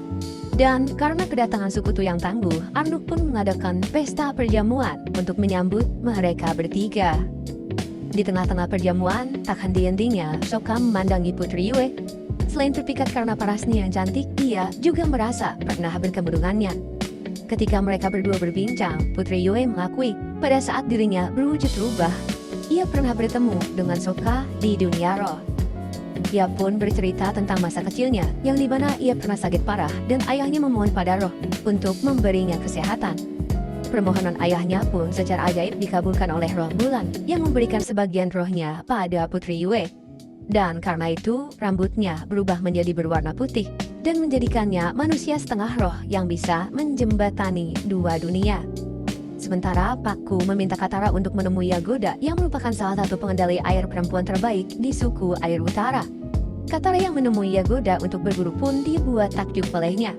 Dan karena kedatangan sekutu yang tangguh, Arnuk pun mengadakan pesta perjamuan untuk menyambut mereka bertiga. Di tengah-tengah perjamuan, tak henti-hentinya Sokka memandangi Putri Yue. Selain terpikat karena parasnya yang cantik, dia juga merasa pernah bertemu dengannya. Ketika mereka berdua berbincang, Putri Yue mengakui pada saat dirinya berwujud rubah, ia pernah bertemu dengan Sokka di dunia roh. Ia pun bercerita tentang masa kecilnya, yang dimana ia pernah sakit parah dan ayahnya memohon pada roh untuk memberinya kesehatan. Permohonan ayahnya pun secara ajaib dikabulkan oleh roh bulan yang memberikan sebagian rohnya pada Putri Yue. Dan karena itu, rambutnya berubah menjadi berwarna putih dan menjadikannya manusia setengah roh yang bisa menjembatani dua dunia. Sementara Pakku meminta Katara untuk menemui Yagoda yang merupakan salah satu pengendali air perempuan terbaik di suku air utara. Katara yang menemui Yagoda untuk berburu pun dibuat takjub olehnya.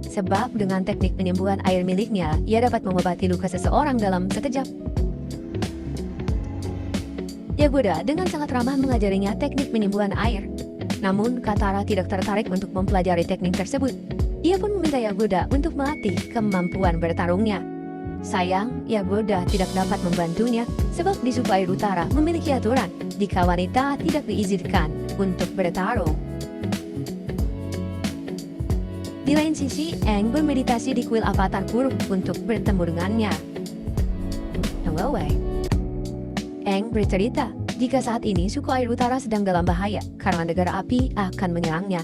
Sebab dengan teknik penyembuhan air miliknya, ia dapat mengobati luka seseorang dalam sekejap. Yagoda dengan sangat ramah mengajarinya teknik penyembuhan air. Namun Katara tidak tertarik untuk mempelajari teknik tersebut. Ia pun meminta Yagoda untuk melatih kemampuan bertarungnya. Sayang, Yagoda tidak dapat membantunya sebab di suku air utara memiliki aturan jika wanita tidak diizinkan untuk bertarung. Di lain sisi, Aang bermeditasi di kuil avatar Kuruk untuk bertemu dengannya. Hello, Aang bercerita jika saat ini suku air utara sedang dalam bahaya karena negara api akan menyerangnya.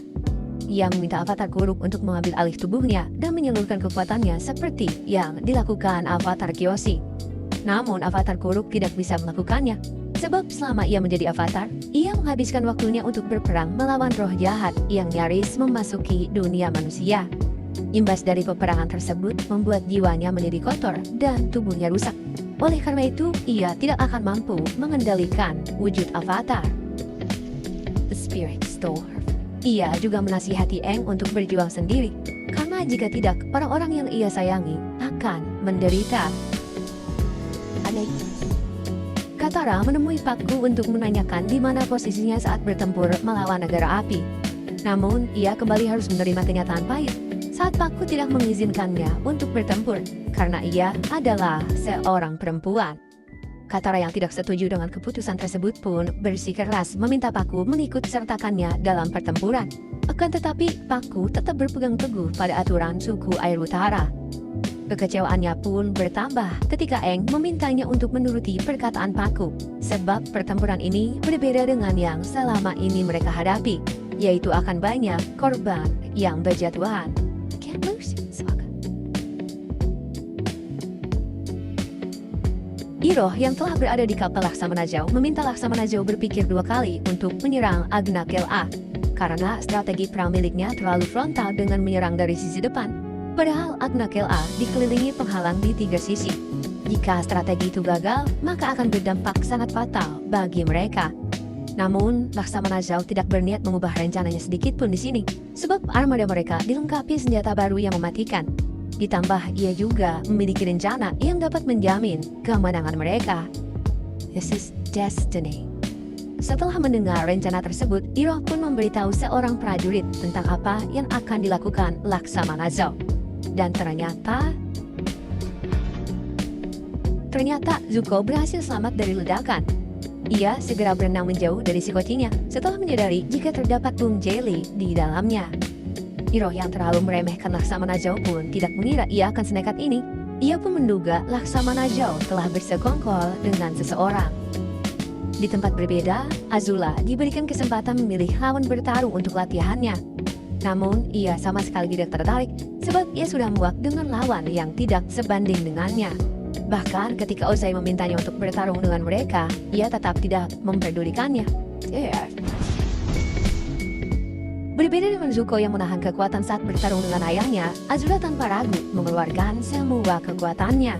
Ia meminta avatar Kuruk untuk mengambil alih tubuhnya dan menyalurkan kekuatannya seperti yang dilakukan avatar Kyoshi. Namun avatar Kuruk tidak bisa melakukannya, sebab selama ia menjadi avatar, ia menghabiskan waktunya untuk berperang melawan roh jahat yang nyaris memasuki dunia manusia. Imbas dari peperangan tersebut membuat jiwanya menjadi kotor dan tubuhnya rusak. Oleh karena itu, ia tidak akan mampu mengendalikan wujud avatar. The Spirit Storm. Ia juga menasihati Aang untuk berjuang sendiri, karena jika tidak, orang-orang yang ia sayangi akan menderita. Aneh. Katara menemui Pakku untuk menanyakan di mana posisinya saat bertempur melawan negara api. Namun, ia kembali harus menerima kenyataan pahit saat Pakku tidak mengizinkannya untuk bertempur karena ia adalah seorang perempuan. Katara yang tidak setuju dengan keputusan tersebut pun bersikeras meminta Pakku mengikut sertakannya dalam pertempuran. Akan tetapi, Pakku tetap berpegang teguh pada aturan suku Air Utara. Kekecewaannya pun bertambah ketika Aang memintanya untuk menuruti perkataan Pakku, sebab pertempuran ini berbeda dengan yang selama ini mereka hadapi, yaitu akan banyak korban yang berjatuhan. Can't lose, Sokka. Iroh yang telah berada di kapal Laksamana Zhao meminta Laksamana Zhao berpikir 2 kali untuk menyerang Agnakel-A, karena strategi perang miliknya terlalu frontal dengan menyerang dari sisi depan. Padahal Agnakel-A dikelilingi penghalang di 3 sisi. Jika strategi itu gagal, maka akan berdampak sangat fatal bagi mereka. Namun, Laksamana Zhao tidak berniat mengubah rencananya sedikit pun di sini, sebab armada mereka dilengkapi senjata baru yang mematikan. Ditambah, ia juga memiliki rencana yang dapat menjamin kemenangan mereka. This is destiny. Setelah mendengar rencana tersebut, Iroh pun memberitahu seorang prajurit tentang apa yang akan dilakukan Laksamana Zhao. Dan ternyata Zuko berhasil selamat dari ledakan. Ia segera berenang menjauh dari psikotinya setelah menyadari jika terdapat Bung Jelly di dalamnya. Iroh yang terlalu meremehkan Laksamana Zhao pun tidak mengira ia akan senekat ini. Ia pun menduga Laksamana Zhao telah bersekongkol dengan seseorang. Di tempat berbeda, Azula diberikan kesempatan memilih lawan bertarung untuk latihannya. Namun, ia sama sekali tidak tertarik sebab ia sudah muak dengan lawan yang tidak sebanding dengannya. Bahkan ketika Ozai memintanya untuk bertarung dengan mereka, ia tetap tidak memperdulikannya. Berbeda dengan Zuko yang menahan kekuatan saat bertarung dengan ayahnya, Azula tanpa ragu mengeluarkan semua kekuatannya.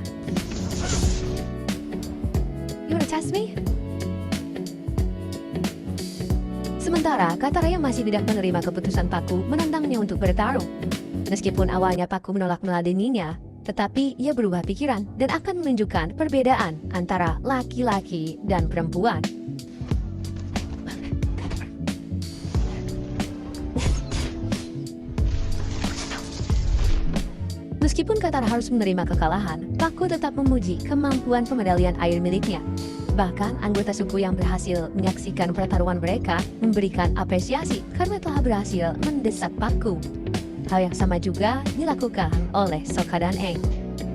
You wanna test me? Sementara, Katara yang masih tidak menerima keputusan Pakku menantangnya untuk bertarung. Meskipun awalnya Pakku menolak meladeninya, tetapi ia berubah pikiran dan akan menunjukkan perbedaan antara laki-laki dan perempuan. Meskipun Katara harus menerima kekalahan, Pakku tetap memuji kemampuan pemedalian air miliknya. Bahkan anggota suku yang berhasil menyaksikan pertarungan mereka memberikan apresiasi karena telah berhasil mendesak Pakku. Hal yang sama juga dilakukan oleh Sokka dan Aang.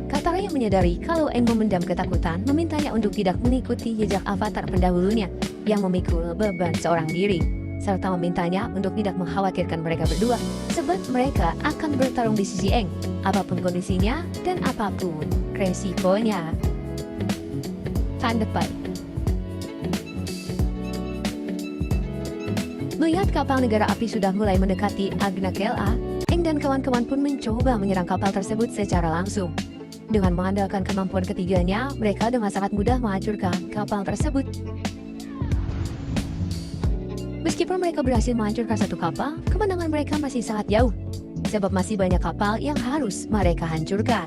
Katara yang menyadari kalau Aang memendam ketakutan memintanya untuk tidak mengikuti jejak avatar pendahulunya yang memikul beban seorang diri, serta memintanya untuk tidak mengkhawatirkan mereka berdua sebab mereka akan bertarung di sisi Aang, apapun kondisinya dan apapun resikonya. Tanda depan. Melihat kapal negara api sudah mulai mendekati Agnakel-A, Aang dan kawan-kawan pun mencoba menyerang kapal tersebut secara langsung. Dengan mengandalkan kemampuan ketiganya, mereka dengan sangat mudah menghancurkan kapal tersebut. Meskipun mereka berhasil menghancurkan satu kapal, kemenangan mereka masih sangat jauh, sebab masih banyak kapal yang harus mereka hancurkan.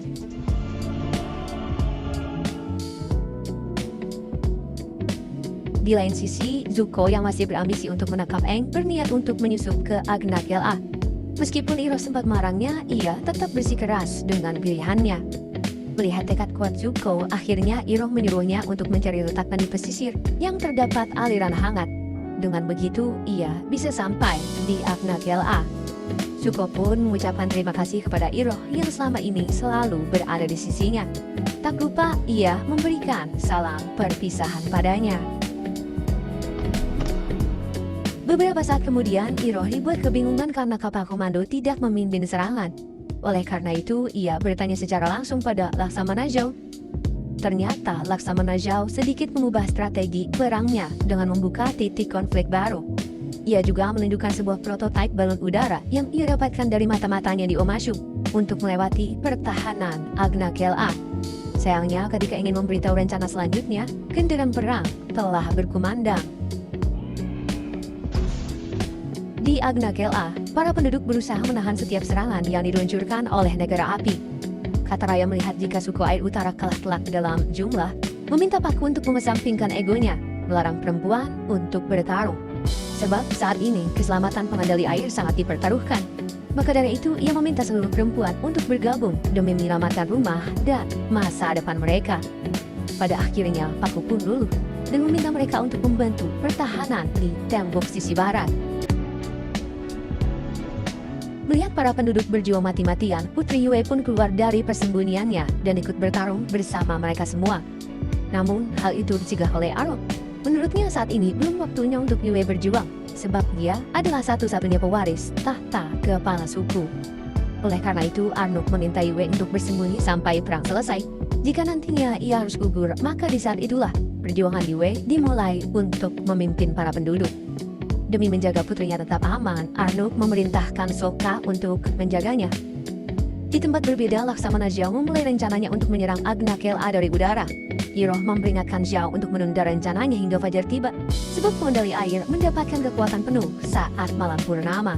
Di lain sisi, Zuko yang masih berambisi untuk menangkap Aang berniat untuk menyusup ke Agnakel-A. Meskipun Iroh sempat melarangnya, ia tetap bersikeras dengan pilihannya. Melihat tekad kuat Zuko, akhirnya Iroh menyuruhnya untuk mencari letakkan di pesisir yang terdapat aliran hangat. Dengan begitu, ia bisa sampai di Agnakel-A. Zuko pun mengucapkan terima kasih kepada Iroh yang selama ini selalu berada di sisinya. Tak lupa, ia memberikan salam perpisahan padanya. Beberapa saat kemudian, Iroh dibuat kebingungan karena kapal komando tidak memimpin serangan. Oleh karena itu, ia bertanya secara langsung pada Laksamana Zhao. Ternyata Laksamana Zhao sedikit mengubah strategi perangnya dengan membuka titik konflik baru. Ia juga menunjukkan sebuah prototipe balon udara yang ia dapatkan dari mata-matanya di Omashu. untuk melewati pertahanan Agna KLA. Sayangnya ketika ingin memberitahu rencana selanjutnya, genderang perang telah berkumandang. Di Agna KLA, para penduduk berusaha menahan setiap serangan yang diluncurkan oleh negara api. Kataraya melihat jika suku air utara kalah telak dalam jumlah, meminta Paku untuk mengesampingkan egonya, melarang perempuan untuk bertarung. Sebab saat ini keselamatan pengendali air sangat dipertaruhkan. Maka dari itu ia meminta seluruh perempuan untuk bergabung demi menyelamatkan rumah dan masa depan mereka. Pada akhirnya Paku pun luluh dan meminta mereka untuk membantu pertahanan di tembok sisi barat. Melihat para penduduk berjuang mati-matian, Putri Yue pun keluar dari persembunyiannya dan ikut bertarung bersama mereka semua. Namun, hal itu dicegah oleh Arnok. Menurutnya saat ini belum waktunya untuk Yue berjuang, sebab dia adalah satu-satunya pewaris tahta kepala suku. Oleh karena itu, Arnok meminta Yue untuk bersembunyi sampai perang selesai. Jika nantinya ia harus gugur, maka di saat itulah perjuangan Yue dimulai untuk memimpin para penduduk. Demi menjaga putrinya tetap aman, Arnok memerintahkan Sokka untuk menjaganya. Di tempat berbeda, Laksamana Zhao memulai rencananya untuk menyerang Agna KLA dari udara. Iroh memperingatkan Zhao untuk menunda rencananya hingga fajar tiba, sebab pengendali air mendapatkan kekuatan penuh saat malam purnama.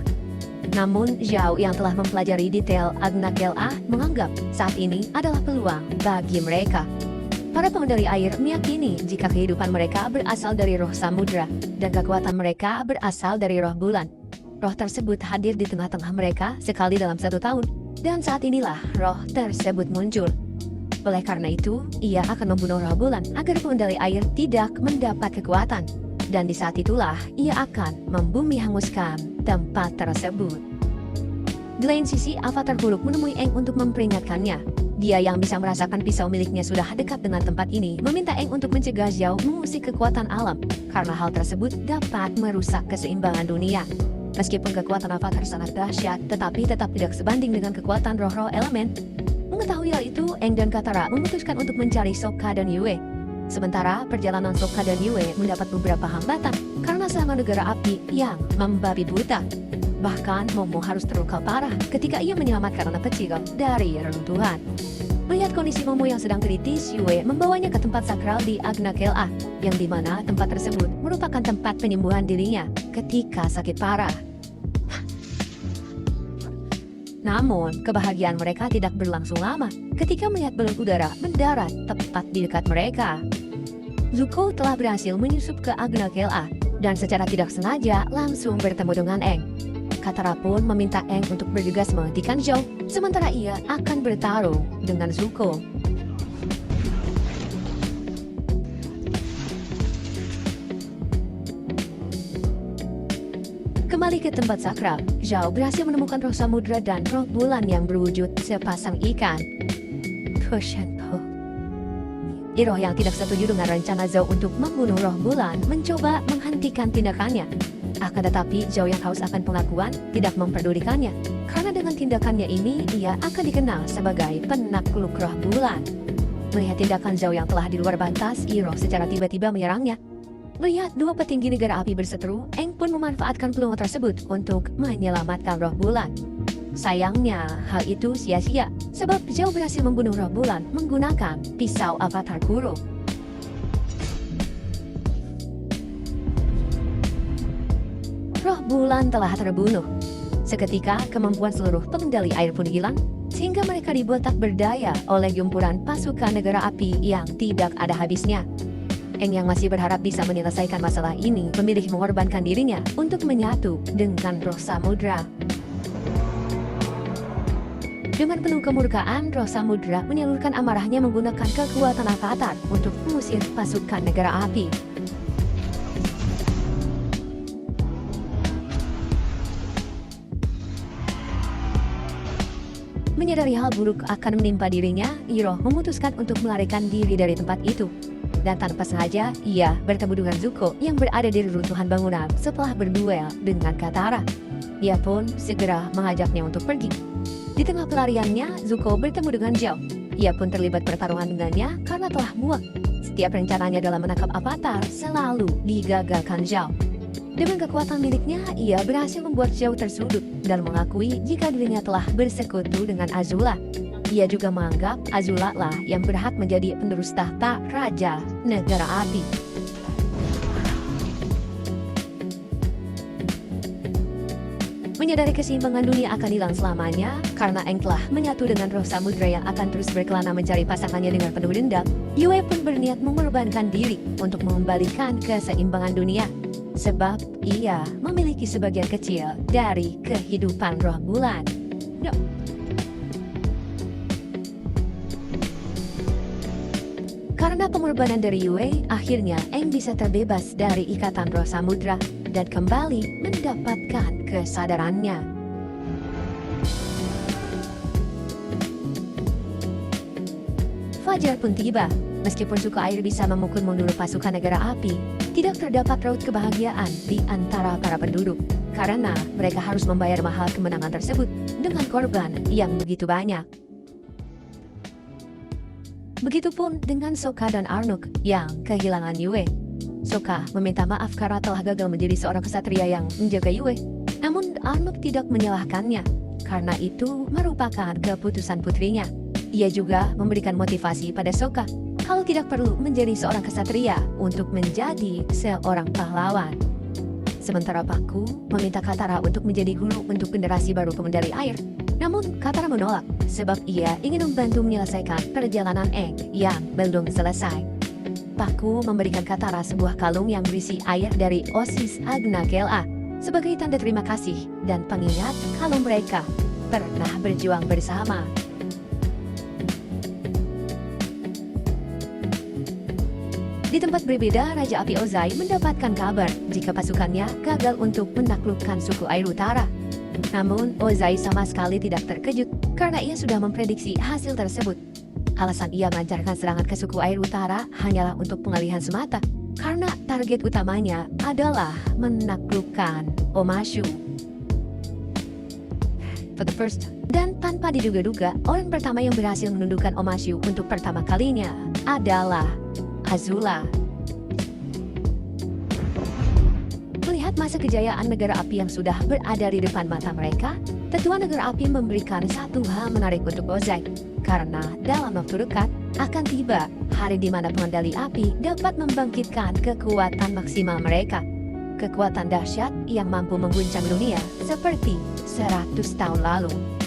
Namun, Zhao yang telah mempelajari detail Agna KLA menganggap saat ini adalah peluang bagi mereka. Para pengendali air meyakini jika kehidupan mereka berasal dari roh samudra dan kekuatan mereka berasal dari roh bulan. Roh tersebut hadir di tengah-tengah mereka sekali dalam 1 tahun, dan saat inilah roh tersebut muncul. Oleh karena itu, ia akan membunuh roh bulan agar pengendali air tidak mendapat kekuatan. Dan di saat itulah, ia akan membumi hanguskan tempat tersebut. Di lain sisi, avatar buruk menemui Eng untuk memperingatkannya. Dia yang bisa merasakan pisau miliknya sudah dekat dengan tempat ini, meminta Eng untuk mencegah Zhao mengusik kekuatan alam, karena hal tersebut dapat merusak keseimbangan dunia. Meskipun kekuatan avatar sangat dahsyat, tetapi tetap tidak sebanding dengan kekuatan roh-roh elemen. Mengetahui hal itu, Eng dan Katara memutuskan untuk mencari Sokka dan Yue. Sementara perjalanan Sokka dan Yue mendapat beberapa hambatan karena serangan negara api yang membabi buta. Bahkan Momo harus terluka parah ketika ia menyelamatkan anak kecil dari reruntuhan. Melihat kondisi Momo yang sedang kritis, Yue membawanya ke tempat sakral di Agna KLA, yang dimana tempat tersebut merupakan tempat penyembuhan dirinya ketika sakit parah. Namun, kebahagiaan mereka tidak berlangsung lama ketika melihat balon udara mendarat tepat di dekat mereka. Zuko telah berhasil menyusup ke Agna KLA dan secara tidak sengaja langsung bertemu dengan Eng. Katara pun meminta Eng untuk bergegas menghentikan Zhao, sementara ia akan bertarung dengan Zuko. Kembali ke tempat sakral, Zhao berhasil menemukan roh samudra dan roh bulan yang berwujud sepasang ikan. Kushenpo. Iroh yang tidak setuju dengan rencana Zhao untuk membunuh roh bulan mencoba menghentikan tindakannya. Akan tetapi Zhao yang haus akan pengakuan tidak memperdulikannya, karena dengan tindakannya ini ia akan dikenal sebagai penakluk roh bulan. Melihat tindakan Zhao yang telah di luar batas, Iroh secara tiba-tiba menyerangnya. Melihat dua petinggi negara api berseteru, Eng pun memanfaatkan peluang tersebut untuk menyelamatkan roh bulan. Sayangnya, hal itu sia-sia, sebab Zhao berhasil membunuh roh bulan menggunakan pisau avatar Kuro. Roh bulan telah terbunuh. Seketika, kemampuan seluruh pengendali air pun hilang, sehingga mereka dibuat tak berdaya oleh gempuran pasukan negara api yang tidak ada habisnya. Eng yang masih berharap bisa menyelesaikan masalah ini, memilih mengorbankan dirinya untuk menyatu dengan roh samudra. Dengan penuh kemurkaan, roh samudra menyalurkan amarahnya menggunakan kekuatan avatar untuk mengusir pasukan negara api. Menyadari hal buruk akan menimpa dirinya, Iroh memutuskan untuk melarikan diri dari tempat itu. Dan tanpa sengaja, ia bertemu dengan Zuko yang berada di reruntuhan bangunan setelah berduel dengan Katara. Ia pun segera mengajaknya untuk pergi. Di tengah pelariannya, Zuko bertemu dengan Zhao. Ia pun terlibat pertarungan dengannya karena telah muak. Setiap rencananya dalam menangkap avatar selalu digagalkan Zhao. Dengan kekuatan miliknya, ia berhasil membuat Zhao tersudut dan mengakui jika dirinya telah bersekutu dengan Azula. Ia juga menganggap Azula lah yang berhak menjadi penerus tahta Raja Negara Api. Menyadari keseimbangan dunia akan hilang selamanya, karena Aang telah menyatu dengan roh samudra yang akan terus berkelana mencari pasangannya dengan penuh dendam, Yue pun berniat mengorbankan diri untuk mengembalikan keseimbangan dunia. Sebab ia memiliki sebagian kecil dari kehidupan roh bulan. No. Karena pengorbanan dari Yue, akhirnya Aang bisa terbebas dari ikatan roh samudra dan kembali mendapatkan kesadarannya. Fajar pun tiba. Meskipun suku air bisa memukul mundur pasukan negara api, tidak terdapat raut kebahagiaan di antara para penduduk, karena mereka harus membayar mahal kemenangan tersebut dengan korban yang begitu banyak. Begitupun dengan Sokka dan Arnok yang kehilangan Yue. Sokka meminta maaf karena telah gagal menjadi seorang kesatria yang menjaga Yue. Namun Arnok tidak menyalahkannya, karena itu merupakan keputusan putrinya. Ia juga memberikan motivasi pada Sokka kalau tidak perlu menjadi seorang kesatria untuk menjadi seorang pahlawan. Sementara Pakku meminta Katara untuk menjadi guru untuk generasi baru pengendali air. Namun Katara menolak sebab ia ingin membantu menyelesaikan perjalanan Aang yang belum selesai. Pakku memberikan Katara sebuah kalung yang berisi air dari Osis Agna Kela sebagai tanda terima kasih dan pengingat kalau mereka pernah berjuang bersama. Di tempat berbeda, Raja Api Ozai mendapatkan kabar jika pasukannya gagal untuk menaklukkan suku air utara. Namun, Ozai sama sekali tidak terkejut karena ia sudah memprediksi hasil tersebut. Alasan ia melancarkan serangan ke suku air utara hanyalah untuk pengalihan semata, karena target utamanya adalah menaklukkan Omashu. For the first, dan tanpa diduga-duga, orang pertama yang berhasil menundukkan Omashu untuk pertama kalinya adalah Azula. Melihat masa kejayaan negara api yang sudah berada di depan mata mereka, tetua negara api memberikan satu hal menarik untuk Ozai, karena dalam waktu dekat akan tiba hari di mana pengendali api dapat membangkitkan kekuatan maksimal mereka. Kekuatan dahsyat yang mampu mengguncang dunia seperti 100 tahun lalu.